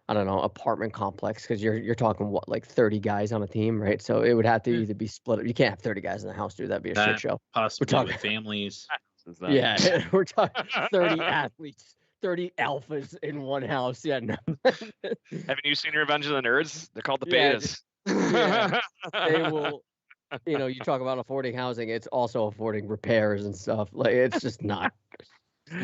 I don't know, apartment complex, because you're talking what, like 30 guys on a team, right? So it would have to Yeah. either be split up. You can't have 30 guys in the house, dude. That'd be a shit That show. possibly talking- with families. Yeah, we're talking 30 athletes, 30 alphas in one house. Yeah, no. Haven't you seen Revenge of the Nerds? They're called the Yeah, Betas. yeah. They will, you talk about affording housing, it's also affording repairs and stuff. Like, it's just not.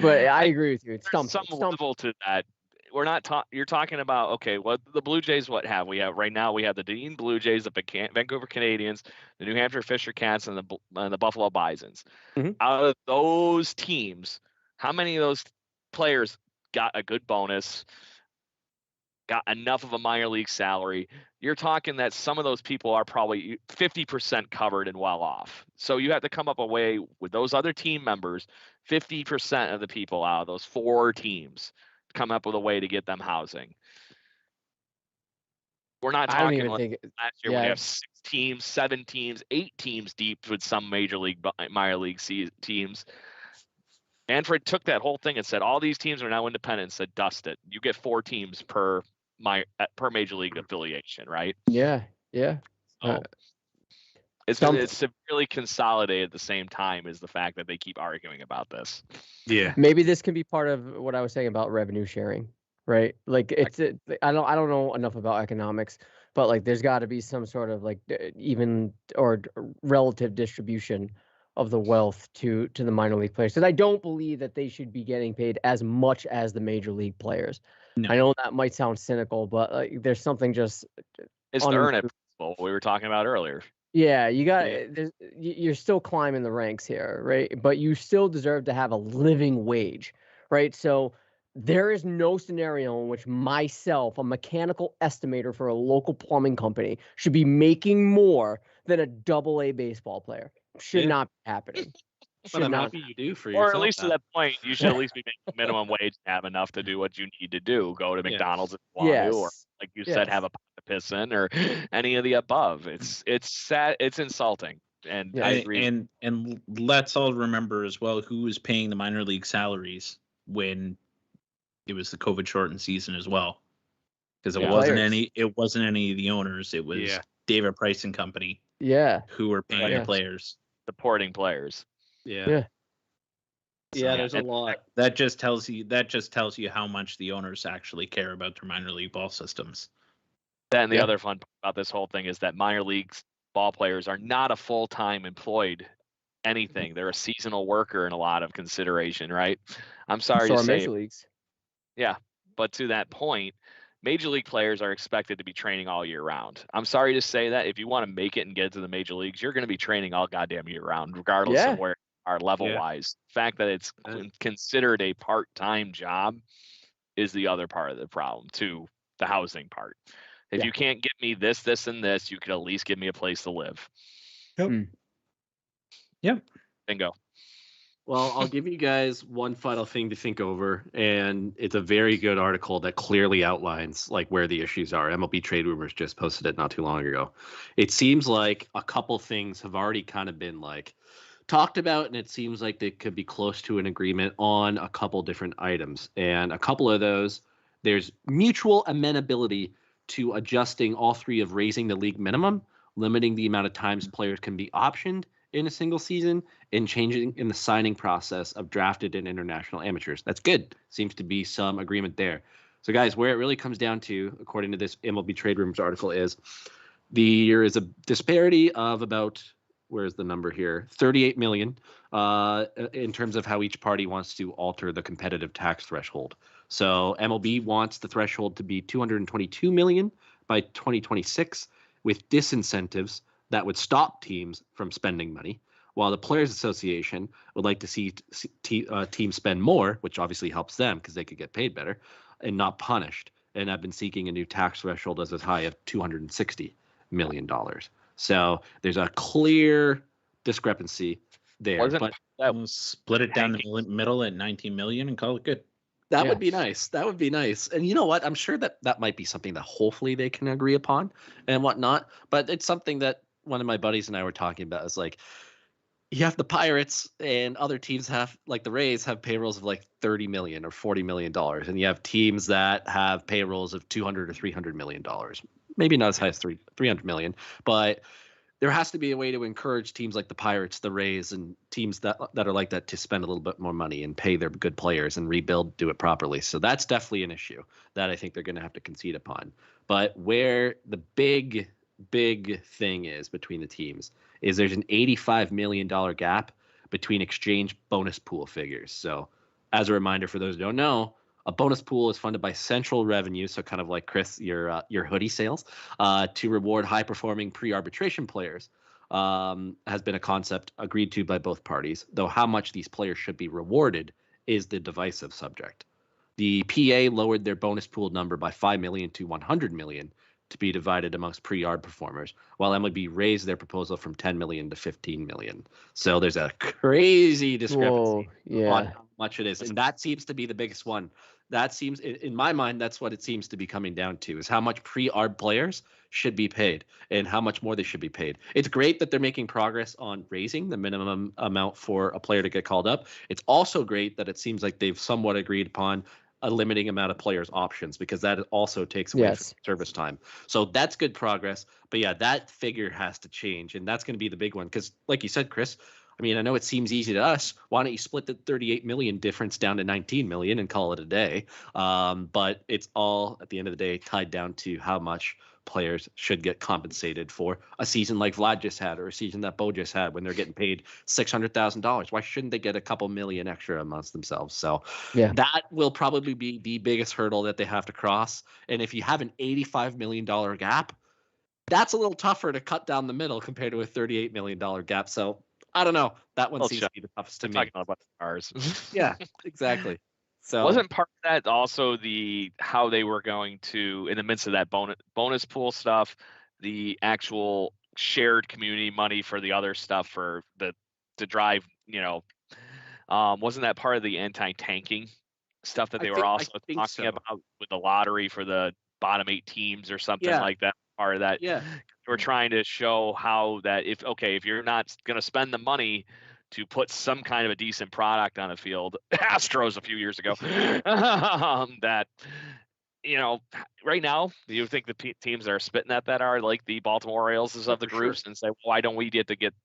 But I agree with you. It's There's stumped. some level to that. We're not you're talking about, okay, what the Blue Jays we have right now, we have the Dean Blue Jays, the Vancouver Canadians, the New Hampshire Fisher Cats, and the Buffalo Bisons. Mhm. Out of those teams, how many of those players got a good bonus, got enough of a minor league salary? You're talking that some of those people are probably 50% covered and well off. So you have to come up a way with those other team members, 50% of the people out of those 4 teams, come up with a way to get them housing. We're not I don't talking even like think. last year when you Yeah, have 6 teams, 7 teams, 8 teams deep with some minor league teams. Manfred took that whole thing and said all these teams are now independent and said dust it. You get 4 teams per major league affiliation, right? yeah. So it's severely consolidated at the same time as the fact that they keep arguing about this. Yeah. Maybe this can be part of what I was saying about revenue sharing, right? Like I don't know enough about economics, but like there's got to be some sort of like even or relative distribution of the wealth to the minor league players, because I don't believe that they should be getting paid as much as the major league players. No. I know that might sound cynical, but like there's something just It's the earn it principle we were talking about earlier. Yeah, you got. Yeah. You're still climbing the ranks here, right? But you still deserve to have a living wage, right? So there is no scenario in which myself, a mechanical estimator for a local plumbing company, should be making more than a AA baseball player. Should Yeah. not be happening. But Should I'm not. happy you do for Or yourself. at least now. to that point, you should at least be making minimum wage and have enough to do what you need to do. Go to Yeah. McDonald's if you want to, or Yes. like you said, have a pot to piss in, or any of the above. It's sad. It's insulting, and Yeah. I agree. And let's all remember as well who was paying the minor league salaries when it was the COVID shortened season as well, because it Yeah. wasn't Players. any of the owners. It was Yeah. David Price and company Yeah. who were paying Yeah. the players. Supporting players. Yeah. Yeah. Yeah, So, there's a lot. That just tells you how much the owners actually care about their minor league ball systems. Then the Yeah. other fun part about this whole thing is that minor league ball players are not a full-time employed anything. They're a seasonal worker in a lot of consideration, right? I'm sorry So to are say, major leagues. yeah, but to that point, major league players are expected to be training all year round. I'm sorry to say that if you want to make it and get to the major leagues, you're going to be training all goddamn year round, regardless Yeah. of where you are level-wise. The fact that it's considered a part-time job is the other part of the problem, to the housing part. If Yeah. you can't get me this, this, and this, you could at least give me a place to live. Yep. Bingo. Well, I'll give you guys one final thing to think over, and it's a very good article that clearly outlines like where the issues are. MLB Trade Rumors just posted it not too long ago. It seems like a couple things have already kind of been like talked about, and it seems like they could be close to an agreement on a couple different items. And a couple of those, there's mutual amenability to adjusting all 3 of raising the league minimum, limiting the amount of times players can be optioned in a single season, and changing in the signing process of drafted and international amateurs. That's good. Seems to be some agreement there. So guys, where it really comes down to, according to this MLB Trade Rumors article, is there is a disparity of about, where's the number here, 38 million in terms of how each party wants to alter the competitive tax threshold. So MLB wants the threshold to be 222 million by 2026, with disincentives that would stop teams from spending money, while the Players Association would like to see teams spend more, which obviously helps them because they could get paid better, and not punished. And I've been seeking a new tax threshold as high as $260 million. So there's a clear discrepancy there. But Split it down the middle at 19 million and call it good. that would be nice. That would be nice. And you know what? I'm sure that might be something that hopefully they can agree upon and whatnot. But it's something that one of my buddies and I were talking about. Is like, you have the Pirates and other teams have, like the Rays, have payrolls of like $30 million or $40 million, and you have teams that have payrolls of $200 or $300 million. Maybe not as high as 300 million, but there has to be a way to encourage teams like the Pirates, the Rays, and teams that are like that to spend a little bit more money and pay their good players and rebuild, do it properly. So that's definitely an issue that I think they're going to have to concede upon. But where the big thing is between the teams is there's an $85 million gap between exchange bonus pool figures. So as a reminder for those who don't know, a bonus pool is funded by central revenue, so kind of like Chris, your hoodie sales, to reward high-performing pre-arbitration players. Has been a concept agreed to by both parties, though how much these players should be rewarded is the divisive subject. The PA lowered their bonus pool number by 5 million to 100 million to be divided amongst pre-arb performers, while MLB raised their proposal from 10 million to 15 million. So there's a crazy discrepancy on how much it is, and that seems to be the biggest one. That seems, in my mind, that's what it seems to be coming down to, is how much pre-arb players should be paid and how much more they should be paid. It's great that they're making progress on raising the minimum amount for a player to get called up. It's also great that it seems like they've somewhat agreed upon a limiting amount of players' options, because that also takes away from service time. So that's good progress. But yeah, that figure has to change, and that's going to be the big one. Because like you said, Chris, I mean, I know it seems easy to us. Why don't you split the 38 million difference down to 19 million and call it a day? But it's all, at the end of the day, tied down to how much players should get compensated for a season like Vlad just had, or a season that Bo just had, when they're getting paid $600,000. Why shouldn't they get a couple million extra amongst themselves? So that will probably be the biggest hurdle that they have to cross. And if you have an $85 million gap, that's a little tougher to cut down the middle compared to a $38 million gap. So I don't know. That one seems to be the toughest to me. Talking about cars. Yeah, exactly. So wasn't part of that also how they were going to, in the midst of that bonus pool stuff, the actual shared community money for the other stuff to drive, wasn't that part of the anti-tanking stuff that they were also talking about with the lottery for the bottom 8 teams or something like that? Part of that. Yeah. We're trying to show how that if you're not going to spend the money to put some kind of a decent product on the field, Astros a few years ago, that, right now, do you think the teams that are spitting at that are like the Baltimore Orioles of the groups and say, why don't we get to get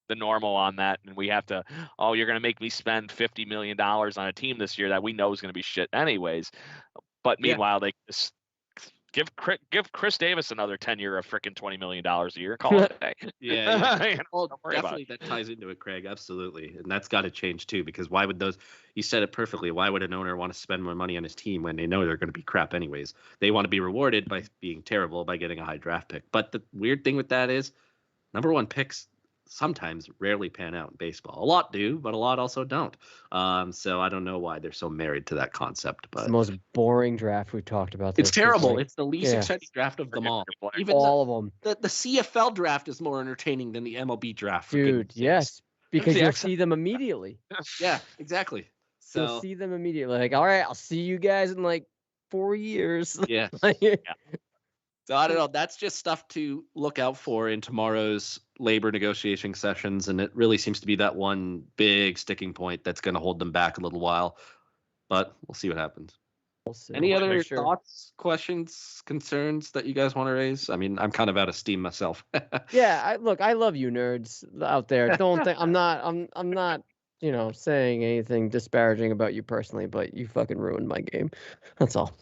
the normal on that? And we have to, you're going to make me spend $50 million on a team this year that we know is going to be shit anyways. But meanwhile, they just give Chris Davis another 10 year of freaking $20 million a year. Call it a day. Yeah. Well, definitely that ties into it, Craig. Absolutely. And that's got to change too, because why would you said it perfectly. Why would an owner want to spend more money on his team when they know they're going to be crap anyways? They want to be rewarded by being terrible by getting a high draft pick. But the weird thing with that is number 1 picks sometimes rarely pan out in baseball. A lot do, but a lot also don't. So I don't know why they're so married to that concept. But it's the most boring draft we've talked about. It's terrible. It's the least exciting draft of them all. Even all of them. The CFL draft is more entertaining than the MLB draft. Dude, yes, because you'll see them immediately. Yeah, exactly. So you'll see them immediately. Like, all right, I'll see you guys in like 4 years. Yeah. So I don't know. That's just stuff to look out for in tomorrow's labor negotiation sessions, and it really seems to be that one big sticking point that's going to hold them back a little while. But we'll see what happens. We'll see. Any other thoughts, questions, concerns that you guys want to raise? I mean, I'm kind of out of steam myself. Yeah, I love you nerds out there. Don't think I'm not saying anything disparaging about you personally, but you fucking ruined my game. That's all.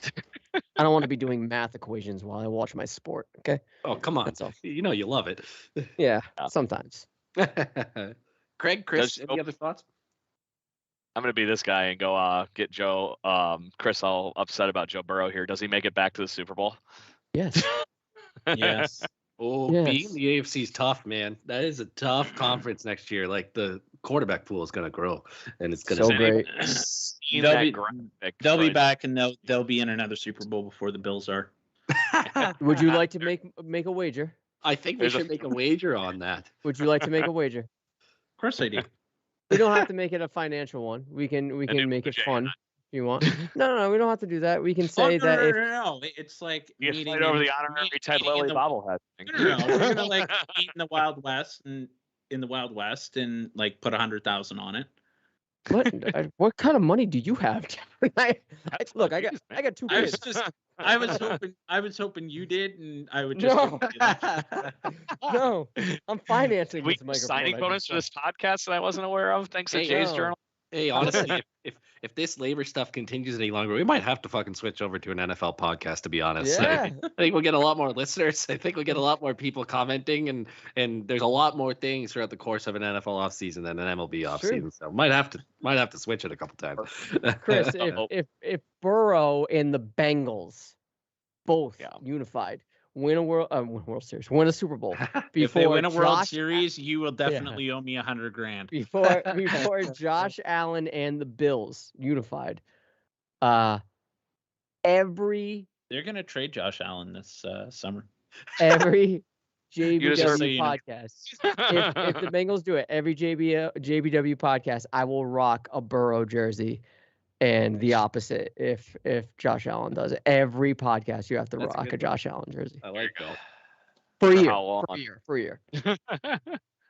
I don't want to be doing math equations while I watch my sport. Okay. Oh, come on. That's all. You know you love it. Yeah, sometimes. Craig, Chris, any other thoughts? I'm gonna be this guy and go get Joe, Chris, all upset about Joe Burrow here. Does he make it back to the Super Bowl? Yes. Yes. Oh, yes. Beating the AFC is tough, man. That is a tough conference next year. Like the quarterback pool is going to grow, and it's going to so great. They'll be back, and they'll be in another Super Bowl before the Bills are. Would you like to make a wager? I think we should make a wager on that. Would you like to make a wager? Of course I do. We don't have to make it a financial one. We can make it fun if you want. No, we don't have to do that. We can say that. No. It's like you fight over the honorary Ted Lilly bobblehead. No. We're gonna like meet in the Wild West and in the Wild West and like put 100,000 on it. What kind of money do you have? Look, I Jeez, man. got 2 I was kids. just I was hoping you did, and I would just No. No, I'm financing We this microphone. signing I bonus just for this podcast that I wasn't aware of, thanks to Hey, Jay's no. Journal. Hey, honestly, if this labor stuff continues any longer, we might have to fucking switch over to an NFL podcast. To be honest, Yeah. I think we'll get a lot more listeners. I think we'll get a lot more people commenting, and there's a lot more things throughout the course of an NFL offseason than an MLB offseason. So might have to switch it a couple times. Chris, Uh-oh. if Burrow and the Bengals both Yeah. unified win a World Series, win a Super Bowl If they win a World Josh- Series, you will definitely owe me $100,000. before Josh Allen and the Bills unified, every They're gonna trade Josh Allen this summer. JBW deserve- podcast. If the Bengals do it, every JBW podcast, I will rock a Burrow jersey, and the opposite if Josh Allen does it. Every podcast you have to That's a rock a good Josh Allen jersey I like that. for a For year. how long? For a year.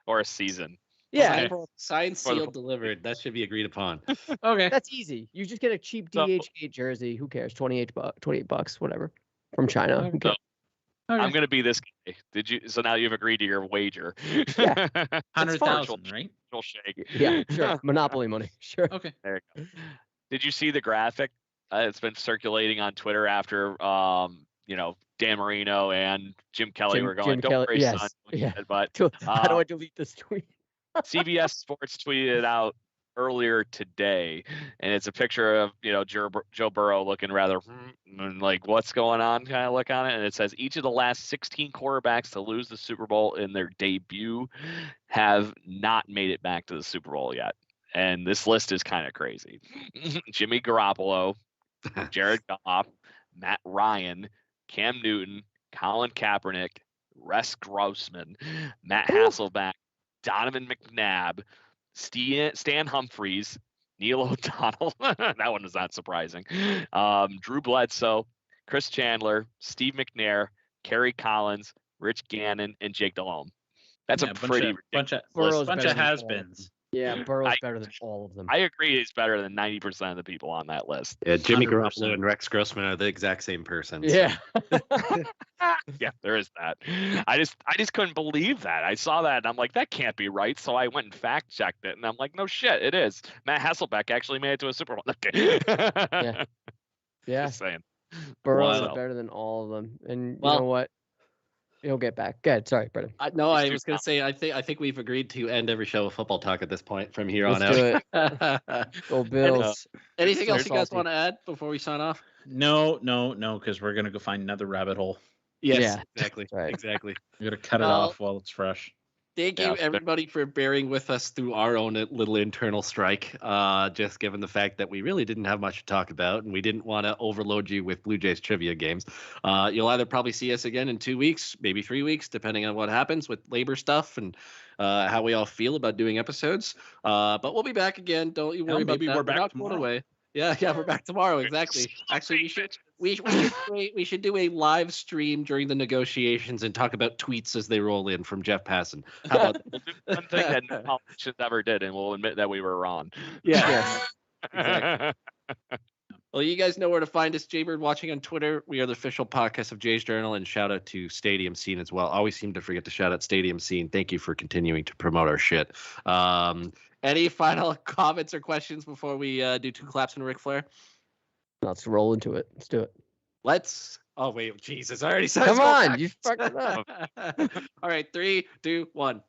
Or a season. Yeah, Signed, For the- sealed, delivered. That should be agreed upon. Okay. that's easy. You just get a cheap So- DH8 jersey. Who cares? $28, whatever, from China. Who cares? I'm gonna be this guy. Did you? So now you've agreed to your wager. Yeah. 100,000, right? Virtual shake. Yeah, sure. Monopoly money. Sure. Okay. There you go. Did you see the graphic? It's been circulating on Twitter after Dan Marino and Jim Kelly were going, Jim "Don't Kelly- worry, yes, son." yeah. But How do I delete this tweet? CBS Sports tweeted out earlier today, and it's a picture of Joe Burrow looking rather like what's going on kind of look on it, and it says each of the last 16 quarterbacks to lose the Super Bowl in their debut have not made it back to the Super Bowl yet. And this list is kind of crazy. Jimmy Garoppolo, Jared Goff, Matt Ryan, Cam Newton, Colin Kaepernick, Russ Grossman, Matt Hasselbeck, Donovan McNabb, Stan Humphries, Neil O'Donnell. That one is not surprising. Drew Bledsoe, Chris Chandler, Steve McNair, Kerry Collins, Rich Gannon, and Jake Delhomme. That's a pretty bunch of Burrow's bunch better of than all of has-beens. Yeah, Burrow's better than all of them. I agree he's better than 90% of the people on that list. Yeah, Jimmy 100%. Garoppolo and Rex Grossman are the exact same person. Yeah. Yeah, there is that. I just couldn't believe that. I saw that and I'm like, that can't be right. So I went and fact checked it and I'm like, no shit, it is. Matt Hasselbeck actually made it to a Super Bowl. Okay. Yeah. Yeah. Just saying. Burrow's Wow. better than all of them. And you Well- know what? He'll get back. Go ahead. Sorry, Brendan. I was gonna say I think we've agreed to end every show with football talk at this point from here Let's on do out. Go Bills. Anything So else you guys salty. want to add before we sign off? No, because we're gonna go find another rabbit hole. Yes, Yeah. exactly. Right. Exactly. We're gonna cut it Well- off while it's fresh. Thank Yeah, you, fair. everybody, for bearing with us through our own little internal strike. Just given the fact that we really didn't have much to talk about, and we didn't want to overload you with Blue Jays trivia games. You'll either probably see us again in 2 weeks, maybe 3 weeks, depending on what happens with labor stuff and how we all feel about doing episodes. But we'll be back again. Don't you worry about maybe that. we're back not going tomorrow. away. Yeah, we're back tomorrow. Exactly. Actually, we should do a live stream during the negotiations and talk about tweets as they roll in from Jeff Passan. How about that? We'll do one thing that no politicians ever did, and we'll admit that we were wrong. Yeah. Exactly. Well, you guys know where to find us. Jaybird watching on Twitter. We are the official podcast of Jay's Journal, and shout out to Stadium Scene as well. Always seem to forget to shout out Stadium Scene. Thank you for continuing to promote our shit. Any final comments or questions before we do two claps and Ric Flair? Let's roll into it. Let's do it. Oh wait, Jesus! I already said. Come let's go on, back. you fucked it up. All right, 3, 2, 1.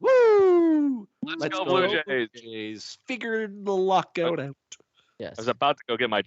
Woo! Let's go, Blue Jays. Figured the lockout out. Yes. I was about to go get my